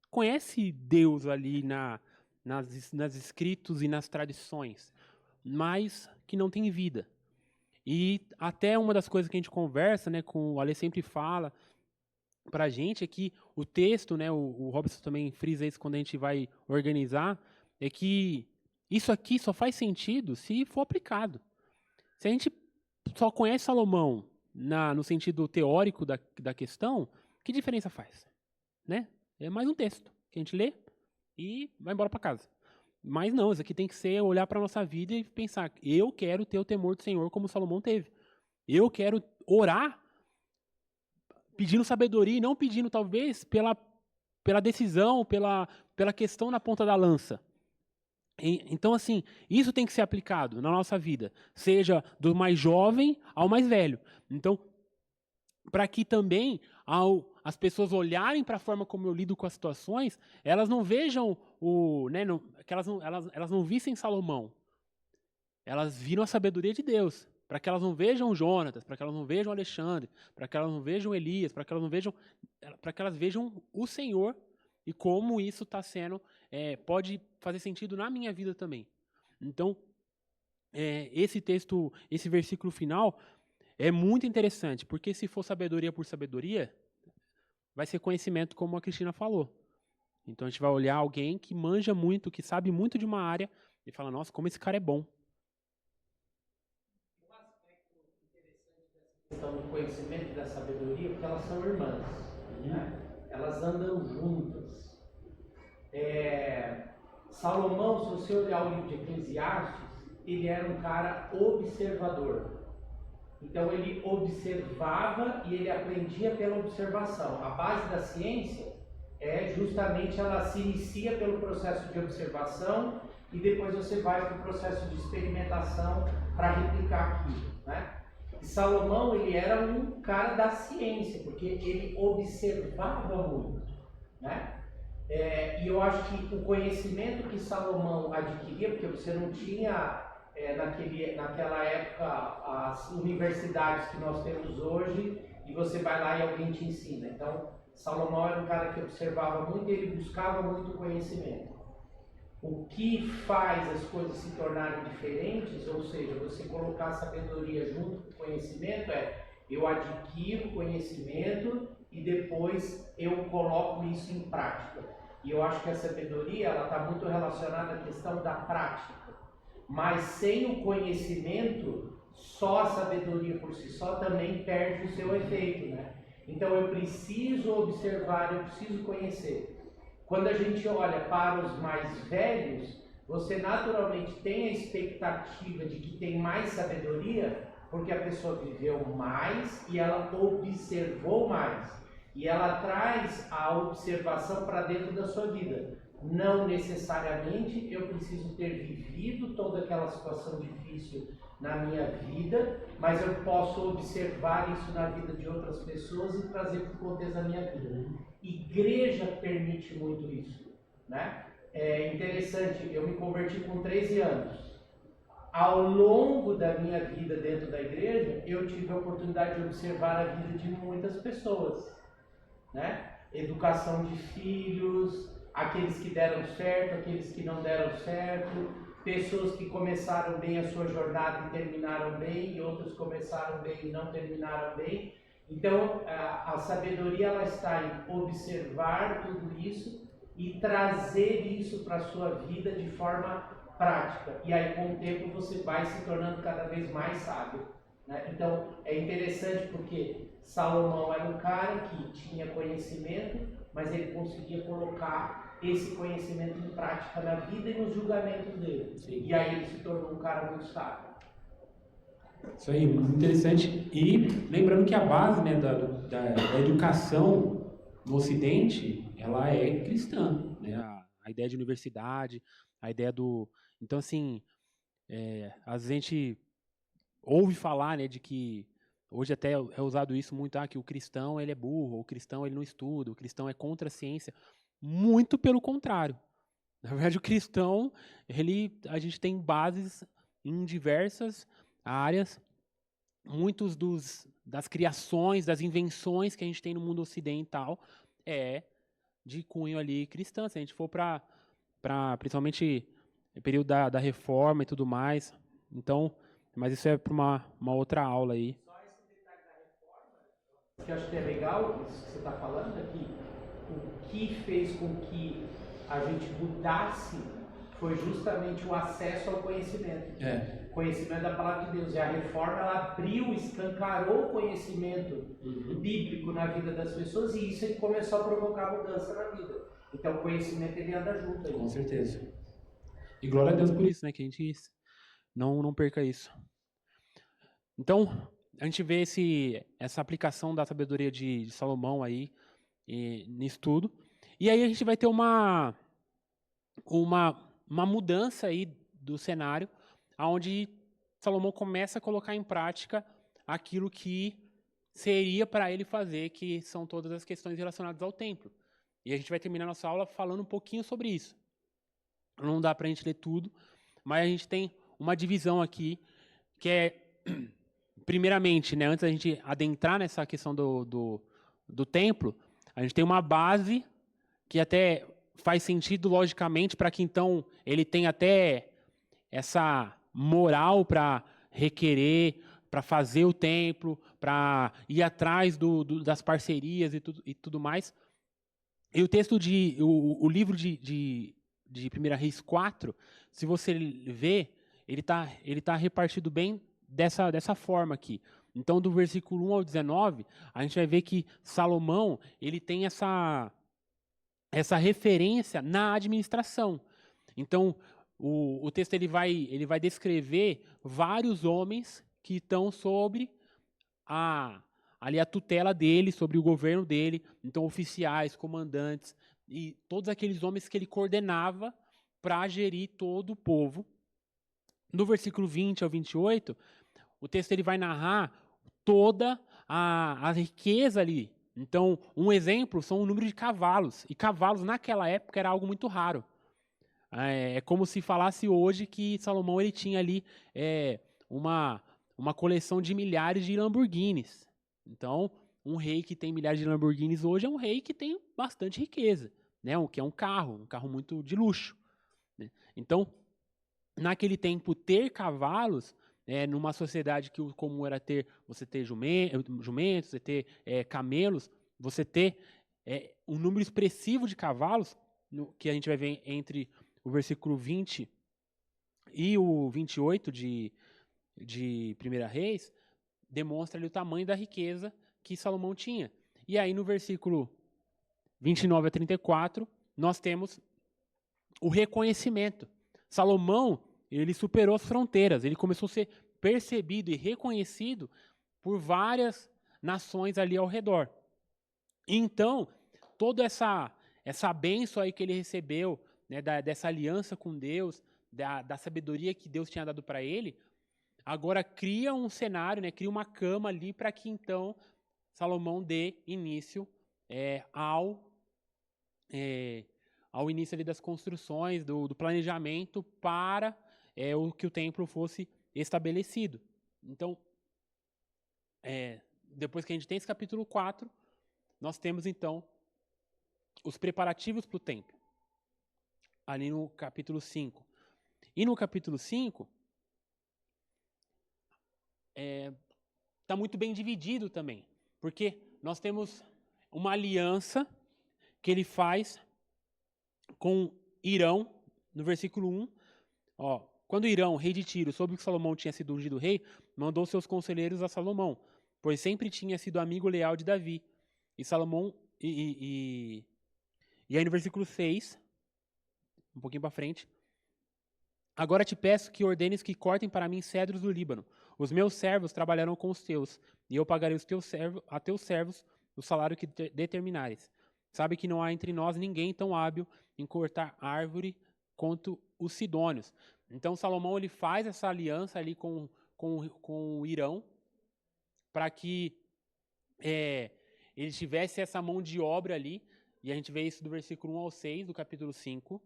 conhece Deus ali nas escritos e nas tradições, mas que não tem vida. E até uma das coisas que a gente conversa, né, com o Ale sempre fala para a gente é que o texto, né, o Robson também frisa isso quando a gente vai organizar, é que isso aqui só faz sentido se for aplicado. Se a gente só conhece Salomão no sentido teórico da questão, que diferença faz? Né? É mais um texto que a gente lê e vai embora para casa. Mas não, isso aqui tem que ser olhar para a nossa vida e pensar, eu quero ter o temor do Senhor como Salomão teve. Eu quero orar pedindo sabedoria e não pedindo, talvez, pela decisão, pela questão na ponta da lança. Então, assim, isso tem que ser aplicado na nossa vida, seja do mais jovem ao mais velho. Então, para que também, as pessoas olharem para a forma como eu lido com as situações, elas não vejam que elas não vissem Salomão. Elas viram a sabedoria de Deus. Para que elas não vejam Jonatas, para que elas não vejam Alexandre, para que elas não vejam Elias, para que elas vejam o Senhor e como isso está sendo, pode fazer sentido na minha vida também. Então, esse texto, esse versículo final é muito interessante, porque se for sabedoria por sabedoria, vai ser conhecimento, como a Cristina falou. Então a gente vai olhar alguém que manja muito, que sabe muito de uma área e fala, nossa, como esse cara é bom. Questão do conhecimento e da sabedoria, porque elas são irmãs, né? Elas andam juntas. Salomão, se você olhar o livro de Eclesiastes, ele era um cara observador. Então ele observava e ele aprendia pela observação. A base da ciência justamente ela se inicia pelo processo de observação e depois você vai para o processo de experimentação para replicar aquilo, né? Salomão, ele era um cara da ciência, porque ele observava muito, né? E eu acho que o conhecimento que Salomão adquiria, porque você não tinha, naquela época, as universidades que nós temos hoje, e você vai lá e alguém te ensina. Então, Salomão era um cara que observava muito e ele buscava muito conhecimento. O que faz as coisas se tornarem diferentes, ou seja, você colocar a sabedoria junto com o conhecimento, eu adquiro conhecimento e depois eu coloco isso em prática. E eu acho que a sabedoria está muito relacionada à questão da prática. Mas sem o conhecimento, só a sabedoria por si só também perde o seu efeito, né? Então eu preciso observar, eu preciso conhecer. Quando a gente olha para os mais velhos, você naturalmente tem a expectativa de que tem mais sabedoria, porque a pessoa viveu mais e ela observou mais. E ela traz a observação para dentro da sua vida. Não necessariamente eu preciso ter vivido toda aquela situação difícil na minha vida, mas eu posso observar isso na vida de outras pessoas e trazer para o contexto da minha vida. Igreja permite muito isso, né? É interessante, eu me converti com 13 anos. Ao longo da minha vida dentro da igreja, eu tive a oportunidade de observar a vida de muitas pessoas, né? Educação de filhos, aqueles que deram certo, aqueles que não deram certo, pessoas que começaram bem a sua jornada e terminaram bem, e outros começaram bem e não terminaram bem. Então, a sabedoria ela está em observar tudo isso e trazer isso para a sua vida de forma prática. E aí, com o tempo, você vai se tornando cada vez mais sábio, né? Então, é interessante porque Salomão era um cara que tinha conhecimento, mas ele conseguia colocar esse conhecimento em prática na vida e nos julgamentos dele. Sim. E aí ele se tornou um cara muito sábio. Isso aí, muito interessante. E lembrando que a base, né, da educação no Ocidente, ela é cristã, né? A ideia de universidade, a ideia do... Então, assim, às vezes a gente ouve falar, né, de que hoje até é usado isso muito, que o cristão ele é burro, o cristão ele não estuda, o cristão é contra a ciência. Muito pelo contrário. Na verdade, o cristão, a gente tem bases em diversas áreas. Muitos das criações, das invenções que a gente tem no mundo ocidental é de cunho ali cristã. Se a gente for para principalmente o período da reforma e tudo mais. Então, mas isso é para uma outra aula aí. Só esse detalhe da reforma, que eu acho que é legal, isso que você está falando aqui, o que fez com que a gente mudasse foi justamente o acesso ao conhecimento. Conhecimento da palavra de Deus. E a reforma, ela abriu, escancarou o conhecimento bíblico na vida das pessoas, e isso começou a provocar mudança na vida. Então o conhecimento ele anda junto aí. Com certeza. E glória a Deus por isso, né? Que a gente não perca isso. Então, a gente vê essa aplicação da sabedoria de Salomão aí nisso tudo. E aí a gente vai ter uma mudança aí do cenário, onde Salomão começa a colocar em prática aquilo que seria para ele fazer, que são todas as questões relacionadas ao templo. E a gente vai terminar nossa aula falando um pouquinho sobre isso. Não dá para a gente ler tudo, mas a gente tem uma divisão aqui, que é, primeiramente, né, antes da gente adentrar nessa questão do templo, a gente tem uma base que até faz sentido logicamente para que então ele tenha até essa moral para requerer, para fazer o templo, para ir atrás das parcerias e tudo mais. E o texto o livro de 1 Reis 4, se você ver, ele tá repartido bem dessa forma aqui. Então, do versículo 1 ao 19, a gente vai ver que Salomão ele tem essa referência na administração. Então, o texto ele vai descrever vários homens que estão sobre ali a tutela dele, sobre o governo dele, então oficiais, comandantes, e todos aqueles homens que ele coordenava para gerir todo o povo. No versículo 20 ao 28, o texto ele vai narrar toda a riqueza ali. Então, um exemplo são o número de cavalos, e cavalos naquela época era algo muito raro. É como se falasse hoje que Salomão ele tinha ali uma coleção de milhares de Lamborghinis. Então, um rei que tem milhares de Lamborghinis hoje é um rei que tem bastante riqueza, né? Que é um carro muito de luxo, né? Então, naquele tempo, ter cavalos, numa sociedade que o comum era você ter jumentos, você ter camelos, você ter um número expressivo de cavalos, que a gente vai ver entre o versículo 20 e o 28 de 1 Reis, demonstra ali o tamanho da riqueza que Salomão tinha. E aí no versículo 29 a 34, nós temos o reconhecimento. Salomão, ele superou as fronteiras, ele começou a ser percebido e reconhecido por várias nações ali ao redor. Então, toda essa bênção aí que ele recebeu, né, dessa aliança com Deus, da sabedoria que Deus tinha dado para ele, agora cria um cenário, né, cria uma cama ali para que então Salomão dê início ao início ali das construções, do planejamento para que o templo fosse estabelecido. Então, depois que a gente tem esse capítulo 4, nós temos então os preparativos para o templo, ali no capítulo 5. E no capítulo 5, está muito bem dividido também, porque nós temos uma aliança que ele faz com Hirão, no versículo 1. Quando Hirão, rei de Tiro, soube que Salomão tinha sido ungido rei, mandou seus conselheiros a Salomão, pois sempre tinha sido amigo leal de Davi. E Salomão, e aí no versículo 6, um pouquinho para frente, agora te peço que ordenes que cortem para mim cedros do Líbano. Os meus servos trabalharão com os teus, e eu pagarei a teus servos o salário que determinares. sabe que não há entre nós ninguém tão hábil em cortar árvore quanto os sidônios. Então Salomão ele faz essa aliança ali com o Irão para que ele tivesse essa mão de obra ali, e a gente vê isso do versículo 1 ao 6 do capítulo 5.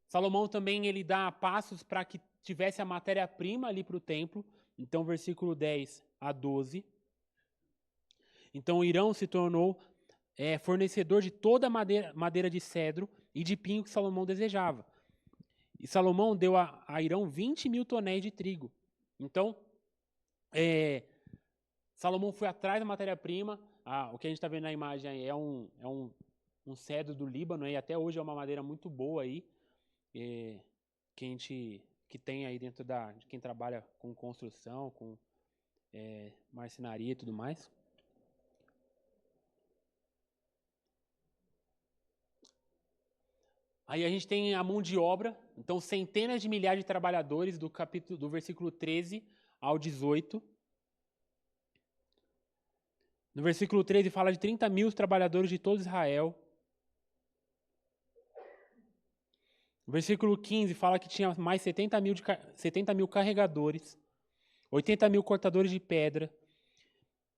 Salomão também ele dá passos para que tivesse a matéria-prima ali para o templo. Então, versículo 10 a 12. Então, o Irão se tornou fornecedor de toda a madeira de cedro e de pinho que Salomão desejava. E Salomão deu a Irão 20.000 tonéis de trigo. Então, Salomão foi atrás da matéria-prima. O que a gente está vendo na imagem aí é um cedro do Líbano, e até hoje é uma madeira muito boa aí, que tem aí dentro de quem trabalha com construção, com marcenaria e tudo mais. Aí a gente tem a mão de obra, então centenas de milhares de trabalhadores do versículo 13 ao 18. No versículo 13 fala de 30.000 trabalhadores de todo Israel. No versículo 15 fala que tinha mais 70.000 carregadores, 80.000 cortadores de pedra,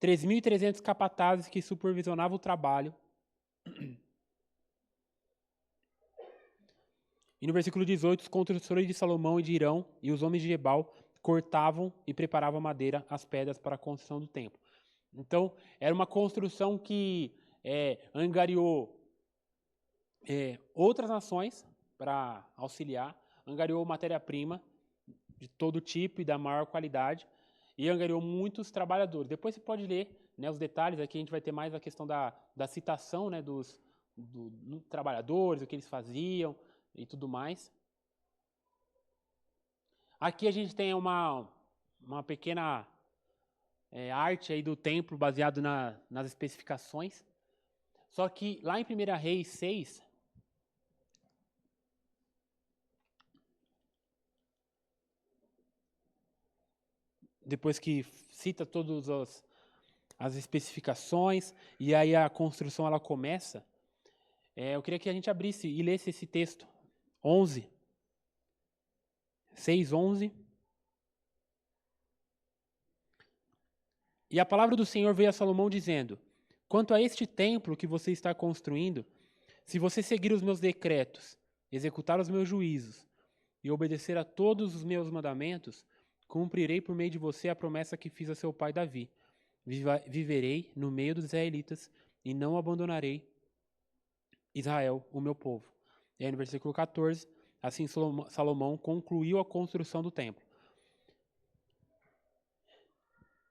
3.300 capatazes que supervisionavam o trabalho. E no versículo 18, os construtores de Salomão e de Irão e os homens de Gebal cortavam e preparavam a madeira, as pedras para a construção do templo. Então, era uma construção que angariou outras nações para auxiliar, angariou matéria-prima de todo tipo e da maior qualidade, e angariou muitos trabalhadores. Depois você pode ler, né, os detalhes, aqui a gente vai ter mais a questão da citação, né, dos trabalhadores, o que eles faziam e tudo mais. Aqui a gente tem uma pequena arte aí do templo baseado nas especificações. Só que lá em 1 Reis 6, depois que cita todas as especificações, e aí a construção ela começa, eu queria que a gente abrisse e lesse esse texto, 6:11. E a palavra do Senhor veio a Salomão dizendo: quanto a este templo que você está construindo, se você seguir os meus decretos, executar os meus juízos e obedecer a todos os meus mandamentos, cumprirei por meio de você a promessa que fiz a seu pai Davi. Viverei no meio dos israelitas e não abandonarei Israel, o meu povo. E aí no versículo 14, assim Salomão concluiu a construção do templo.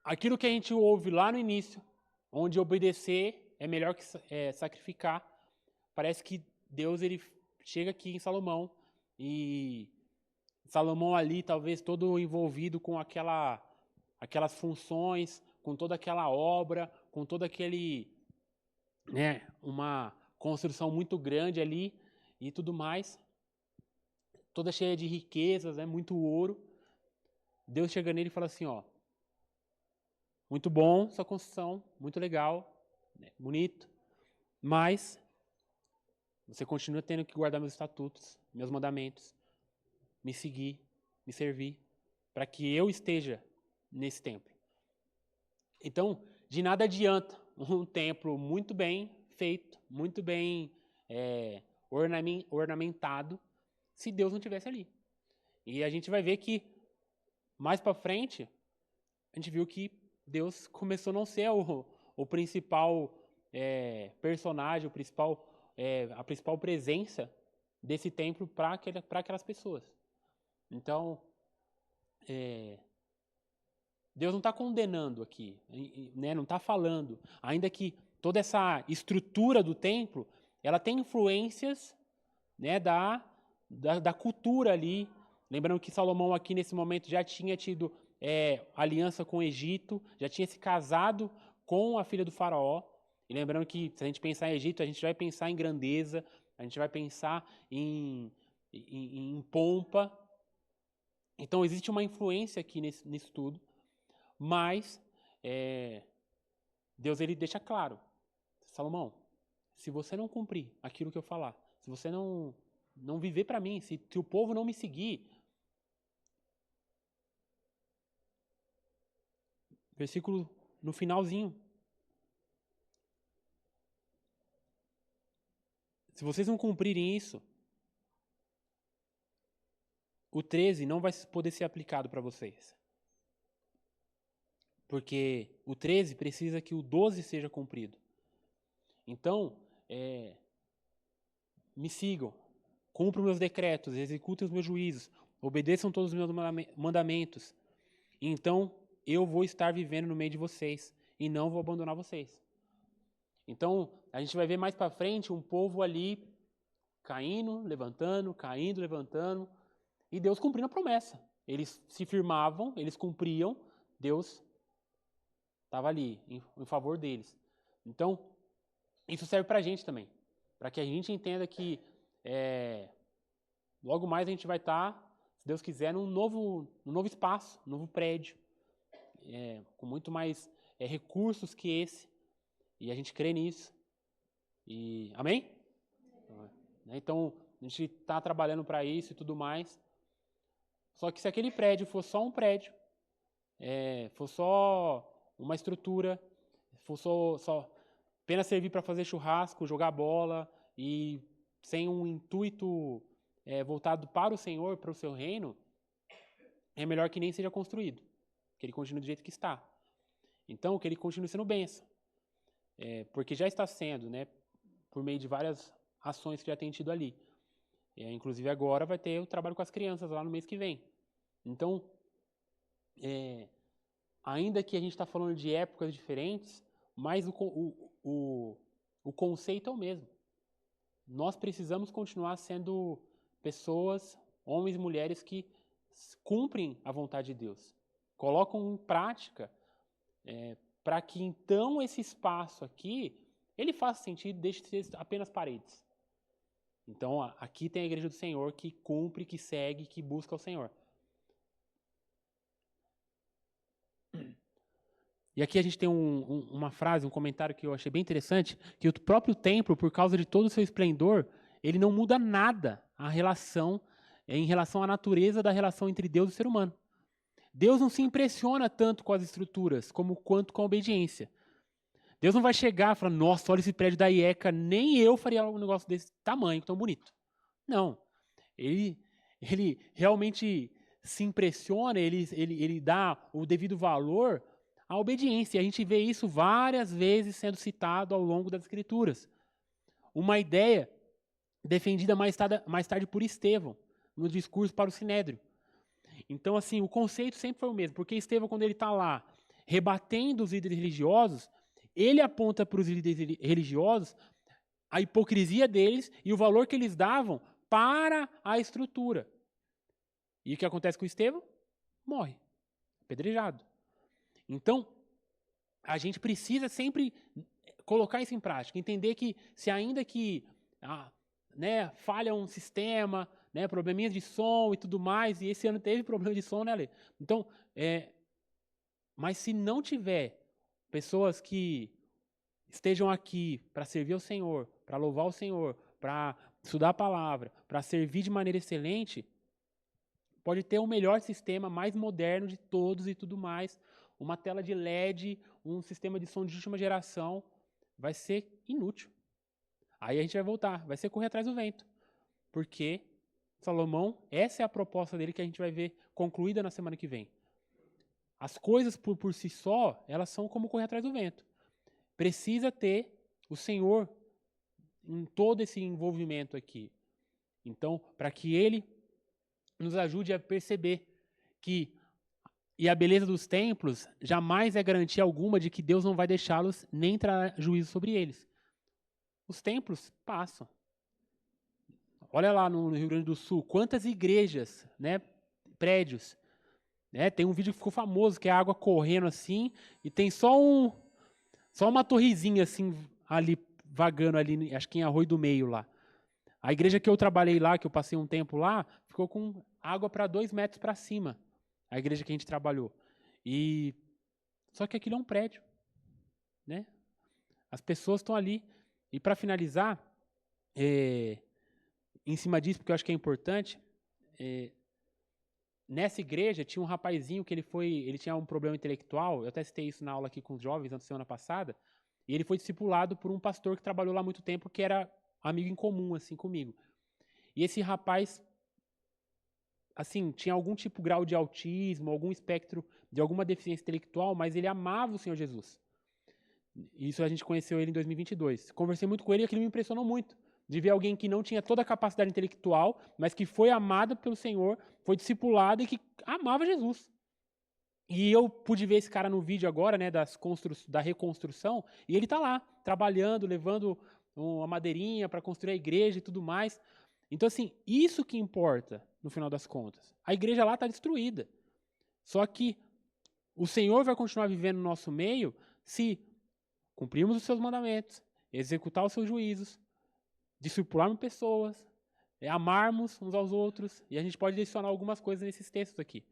Aquilo que a gente ouve lá no início, onde obedecer é melhor que sacrificar, parece que Deus ele chega aqui em Salomão, e Salomão ali talvez todo envolvido com aquelas funções, com toda aquela obra, com todo aquele, uma construção muito grande ali e tudo mais, toda cheia de riquezas, muito ouro. Deus chega nele e fala assim, muito bom sua construção, muito legal, bonito, mas você continua tendo que guardar meus estatutos, meus mandamentos, me seguir, me servir, para que eu esteja nesse templo. Então, de nada adianta um templo muito bem feito, muito bem ornamentado, se Deus não estivesse ali. E a gente vai ver que, mais para frente, a gente viu que Deus começou a não ser o principal personagem, a principal presença desse templo para aquelas pessoas. Então, Deus não está condenando aqui, não está falando, ainda que toda essa estrutura do templo, ela tem influências da cultura ali. Lembrando que Salomão aqui nesse momento já tinha tido aliança com o Egito, já tinha se casado com a filha do faraó. E lembrando que se a gente pensar em Egito, a gente vai pensar em grandeza, a gente vai pensar em pompa. Então existe uma influência aqui nisso tudo, mas Deus ele deixa claro, Salomão, se você não cumprir aquilo que eu falar, se você não viver para mim, se o povo não me seguir, versículo no finalzinho, se vocês não cumprirem isso, o 13 não vai poder ser aplicado para vocês. Porque o 13 precisa que o 12 seja cumprido. Então, me sigam, cumpram meus decretos, executem os meus juízos, obedeçam todos os meus mandamentos. Então, eu vou estar vivendo no meio de vocês e não vou abandonar vocês. Então, a gente vai ver mais para frente um povo ali caindo, levantando, e Deus cumprindo a promessa. Eles se firmavam, eles cumpriam, Deus estava ali, em favor deles. Então, isso serve para a gente também, para que a gente entenda que logo mais a gente vai estar, se Deus quiser, num novo espaço, num novo prédio, com muito mais recursos que esse, e a gente crê nisso. E, amém? Então, a gente está trabalhando para isso e tudo mais. Só que se aquele prédio for só um prédio, for só uma estrutura, for só apenas servir para fazer churrasco, jogar bola, e sem um intuito voltado para o Senhor, para o seu reino, é melhor que nem seja construído, que ele continue do jeito que está. Então, que ele continue sendo bênção. Porque já está sendo, né, por meio de várias ações que já tem tido ali. Inclusive agora vai ter o trabalho com as crianças lá no mês que vem. Então, ainda que a gente está falando de épocas diferentes, mas o conceito é o mesmo. Nós precisamos continuar sendo pessoas, homens e mulheres, que cumprem a vontade de Deus. Colocam em prática para que então esse espaço aqui, ele faça sentido, deixe de ser apenas paredes. Então aqui tem a igreja do Senhor que cumpre, que segue, que busca o Senhor. E aqui a gente tem uma frase, um comentário que eu achei bem interessante, que o próprio templo, por causa de todo o seu esplendor, ele não muda nada em relação à natureza da relação entre Deus e o ser humano. Deus não se impressiona tanto com as estruturas quanto com a obediência. Deus não vai chegar e falar, nossa, olha esse prédio da IECA, nem eu faria um negócio desse tamanho, tão bonito. Não. Ele realmente se impressiona, ele dá o devido valor à obediência. A gente vê isso várias vezes sendo citado ao longo das Escrituras. Uma ideia defendida mais tarde por Estevão, no discurso para o Sinédrio. Então, assim, o conceito sempre foi o mesmo, porque Estevão, quando ele está lá rebatendo os líderes religiosos, ele aponta para os líderes religiosos a hipocrisia deles e o valor que eles davam para a estrutura. E o que acontece com Estevão? Morre, apedrejado. Então, a gente precisa sempre colocar isso em prática, entender que se ainda que falha um sistema, probleminhas de som e tudo mais, e esse ano teve problema de som, né, Lê? Então, mas se não tiver pessoas que estejam aqui para servir ao Senhor, para louvar o Senhor, para estudar a palavra, para servir de maneira excelente, pode ter o melhor sistema, mais moderno de todos e tudo mais, uma tela de LED, um sistema de som de última geração, vai ser inútil. Aí a gente vai voltar, vai ser correr atrás do vento. Porque Salomão, essa é a proposta dele que a gente vai ver concluída na semana que vem. As coisas por si só, elas são como correr atrás do vento. Precisa ter o Senhor em todo esse envolvimento aqui. Então, para que Ele nos ajude a perceber e a beleza dos templos jamais é garantia alguma de que Deus não vai deixá-los nem entrar juízo sobre eles. Os templos passam. Olha lá no Rio Grande do Sul, quantas igrejas, prédios. Tem um vídeo que ficou famoso, que é a água correndo assim, e tem só uma torrezinha assim, ali, vagando ali, acho que em Arroio do Meio lá. A igreja que eu trabalhei lá, que eu passei um tempo lá, ficou com água para 2 metros para cima. A igreja que a gente trabalhou. Só que aquilo é um prédio. né? As pessoas estão ali. E para finalizar, em cima disso, porque eu acho que é importante, nessa igreja tinha um rapazinho que ele tinha um problema intelectual, eu até citei isso na aula aqui com os jovens na semana passada, e ele foi discipulado por um pastor que trabalhou lá há muito tempo, que era amigo em comum, assim, comigo. E esse rapaz, assim, tinha algum tipo grau de autismo, algum espectro de alguma deficiência intelectual, mas ele amava o Senhor Jesus. Isso a gente conheceu ele em 2022. Conversei muito com ele e aquilo me impressionou muito, de ver alguém que não tinha toda a capacidade intelectual, mas que foi amado pelo Senhor, foi discipulado e que amava Jesus. E eu pude ver esse cara no vídeo agora, né, da reconstrução, e ele está lá, trabalhando, levando uma madeirinha para construir a igreja e tudo mais. Então, assim, isso que importa, no final das contas. A igreja lá está destruída. Só que o Senhor vai continuar vivendo no nosso meio se cumprirmos os seus mandamentos, executar os seus juízos, discipularmos pessoas, amarmos uns aos outros, e a gente pode adicionar algumas coisas nesses textos aqui.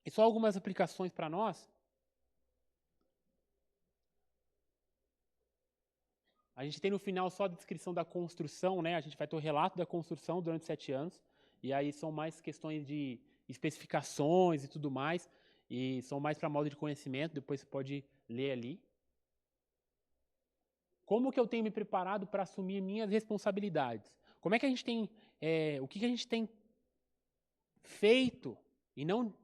E só algumas aplicações para nós. A gente tem no final só a descrição da construção, né? A gente vai ter o relato da construção durante 7 anos, e aí são mais questões de especificações e tudo mais, e são mais para modo de conhecimento, depois você pode ler ali. Como que eu tenho me preparado para assumir minhas responsabilidades? Como é que a gente tem, o que a gente tem feito, e não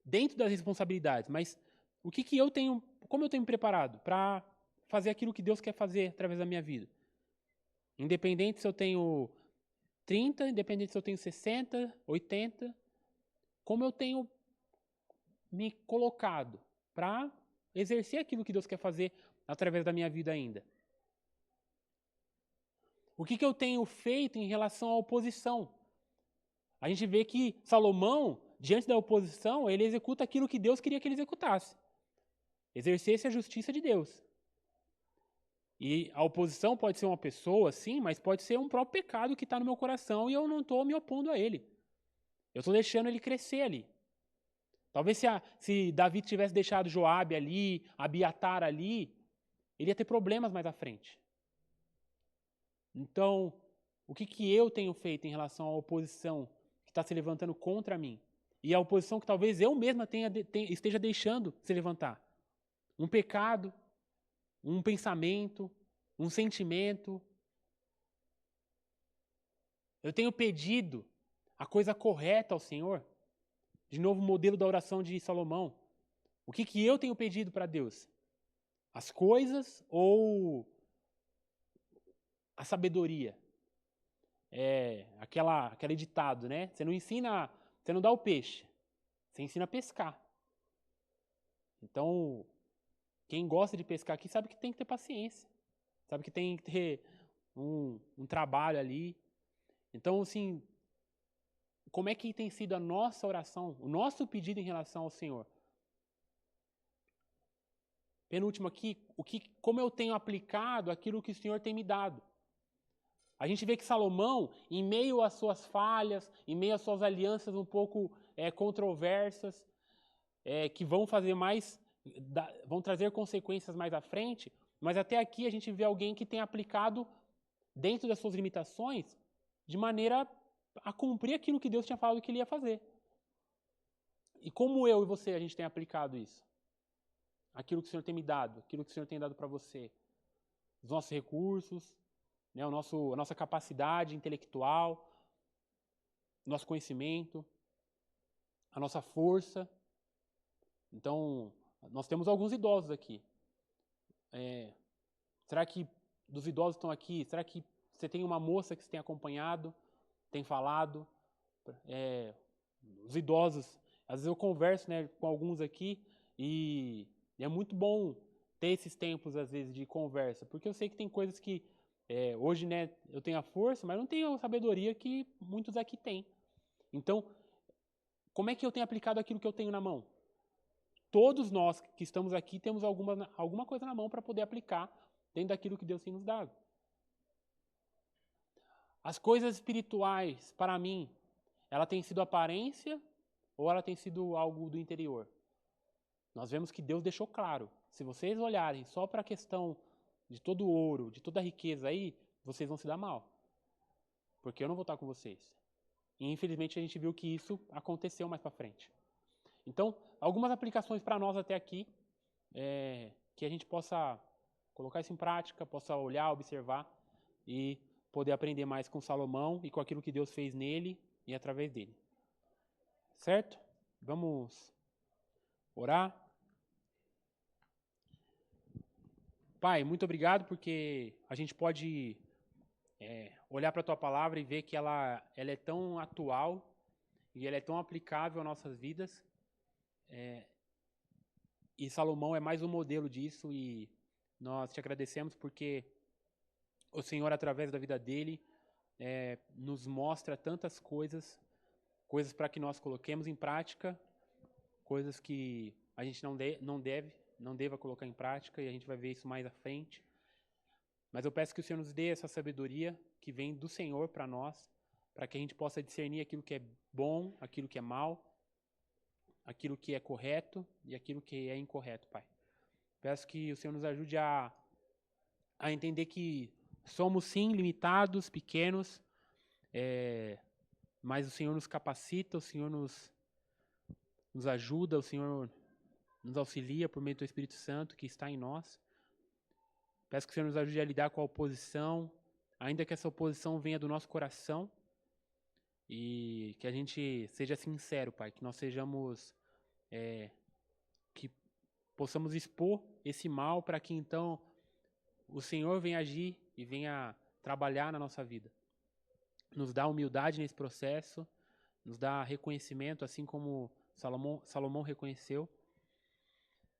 dentro das responsabilidades, mas o que eu tenho, como eu tenho me preparado para fazer aquilo que Deus quer fazer através da minha vida? Independente se eu tenho 30, independente se eu tenho 60, 80, como eu tenho me colocado para exercer aquilo que Deus quer fazer através da minha vida ainda? O que eu tenho feito em relação à oposição? A gente vê que Salomão, diante da oposição, ele executa aquilo que Deus queria que ele executasse. Exercesse a justiça de Deus. E a oposição pode ser uma pessoa, sim, mas pode ser um próprio pecado que está no meu coração e eu não estou me opondo a ele. Eu estou deixando ele crescer ali. Talvez se Davi tivesse deixado Joabe ali, Abiatar ali, ele ia ter problemas mais à frente. Então, o que eu tenho feito em relação à oposição que está se levantando contra mim? E a oposição que talvez eu mesma esteja deixando se levantar. Um pecado, um pensamento, um sentimento. Eu tenho pedido a coisa correta ao Senhor. De novo, o modelo da oração de Salomão. O que eu tenho pedido para Deus? As coisas ou a sabedoria? Aquele ditado, né? Você não dá o peixe, você ensina a pescar. Então, quem gosta de pescar aqui sabe que tem que ter paciência, sabe que tem que ter um trabalho ali. Então, assim, como é que tem sido a nossa oração, o nosso pedido em relação ao Senhor? Penúltimo aqui, como eu tenho aplicado aquilo que o Senhor tem me dado. A gente vê que Salomão, em meio às suas falhas, em meio às suas alianças um pouco controversas, que vão trazer consequências mais à frente, mas até aqui a gente vê alguém que tem aplicado, dentro das suas limitações, de maneira a cumprir aquilo que Deus tinha falado que ele ia fazer. E como eu e você, a gente tem aplicado isso? Aquilo que o Senhor tem me dado, aquilo que o Senhor tem dado para você. Os nossos recursos, né, a nossa capacidade intelectual, nosso conhecimento, a nossa força. Então, nós temos alguns idosos aqui. Será que dos idosos que estão aqui, será que você tem uma moça que você tem acompanhado, tem falado? Os idosos, às vezes eu converso, né, com alguns aqui e é muito bom ter esses tempos, às vezes, de conversa, porque eu sei que tem coisas que hoje, né, eu tenho a força, mas não tenho a sabedoria que muitos aqui têm. Então, como é que eu tenho aplicado aquilo que eu tenho na mão? Todos nós que estamos aqui temos alguma coisa na mão para poder aplicar dentro daquilo que Deus tem nos dado. As coisas espirituais, para mim, ela tem sido aparência ou ela tem sido algo do interior? nós vemos que Deus deixou claro. Se vocês olharem só para a questão de todo o ouro, de toda a riqueza aí, vocês vão se dar mal. Porque eu não vou estar com vocês. E infelizmente a gente viu que isso aconteceu mais para frente. Então, algumas aplicações para nós até aqui, que a gente possa colocar isso em prática, possa olhar, observar e poder aprender mais com Salomão e com aquilo que Deus fez nele e através dele. Certo? Vamos orar. Pai, muito obrigado porque a gente pode olhar para a Tua palavra e ver que ela é tão atual e ela é tão aplicável às nossas vidas. E Salomão é mais um modelo disso e nós te agradecemos porque o Senhor, através da vida dele, nos mostra tantas coisas para que nós coloquemos em prática, coisas que a gente não deva colocar em prática e a gente vai ver isso mais à frente. Mas eu peço que o Senhor nos dê essa sabedoria que vem do Senhor para nós, para que a gente possa discernir aquilo que é bom, aquilo que é mal, aquilo que é correto e aquilo que é incorreto, Pai. Peço que o Senhor nos ajude a entender que somos sim limitados, pequenos, mas o Senhor nos capacita, o Senhor nos ajuda, o Senhor nos auxilia por meio do Espírito Santo que está em nós. Peço que o Senhor nos ajude a lidar com a oposição, ainda que essa oposição venha do nosso coração, e que a gente seja sincero, Pai, que nós sejamos, que possamos expor esse mal para que então o Senhor venha agir e venha trabalhar na nossa vida. Nos dá humildade nesse processo, nos dá reconhecimento, assim como Salomão reconheceu,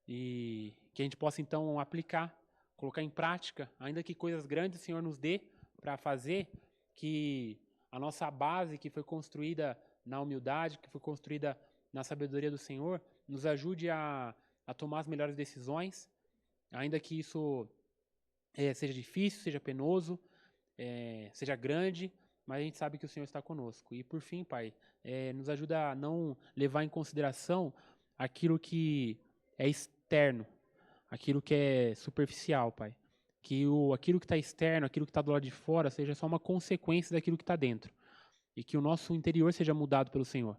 e que a gente possa então aplicar, colocar em prática, ainda que coisas grandes o Senhor nos dê para fazer, que a nossa base que foi construída na humildade, que foi construída na sabedoria do Senhor, nos ajude a tomar as melhores decisões, ainda que isso seja difícil, seja penoso, seja grande, mas a gente sabe que o Senhor está conosco. E por fim, Pai, nos ajuda a não levar em consideração aquilo que é externo, aquilo que é superficial, Pai. Que aquilo que está externo, aquilo que está do lado de fora, seja só uma consequência daquilo que está dentro. E que o nosso interior seja mudado pelo Senhor.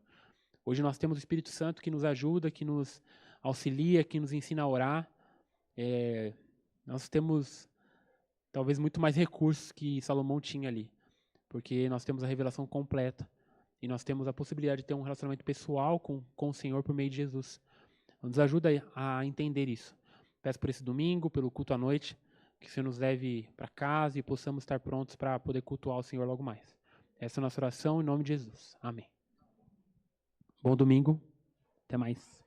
Hoje nós temos o Espírito Santo que nos ajuda, que nos auxilia, que nos ensina a orar. Nós temos talvez muito mais recursos que Salomão tinha ali. Porque nós temos a revelação completa. E nós temos a possibilidade de ter um relacionamento pessoal com o Senhor por meio de Jesus. Nos ajuda a entender isso. Peço por esse domingo, pelo culto à noite, que o Senhor nos leve para casa e possamos estar prontos para poder cultuar o Senhor logo mais. Essa é a nossa oração em nome de Jesus. Amém. Bom domingo. Até mais.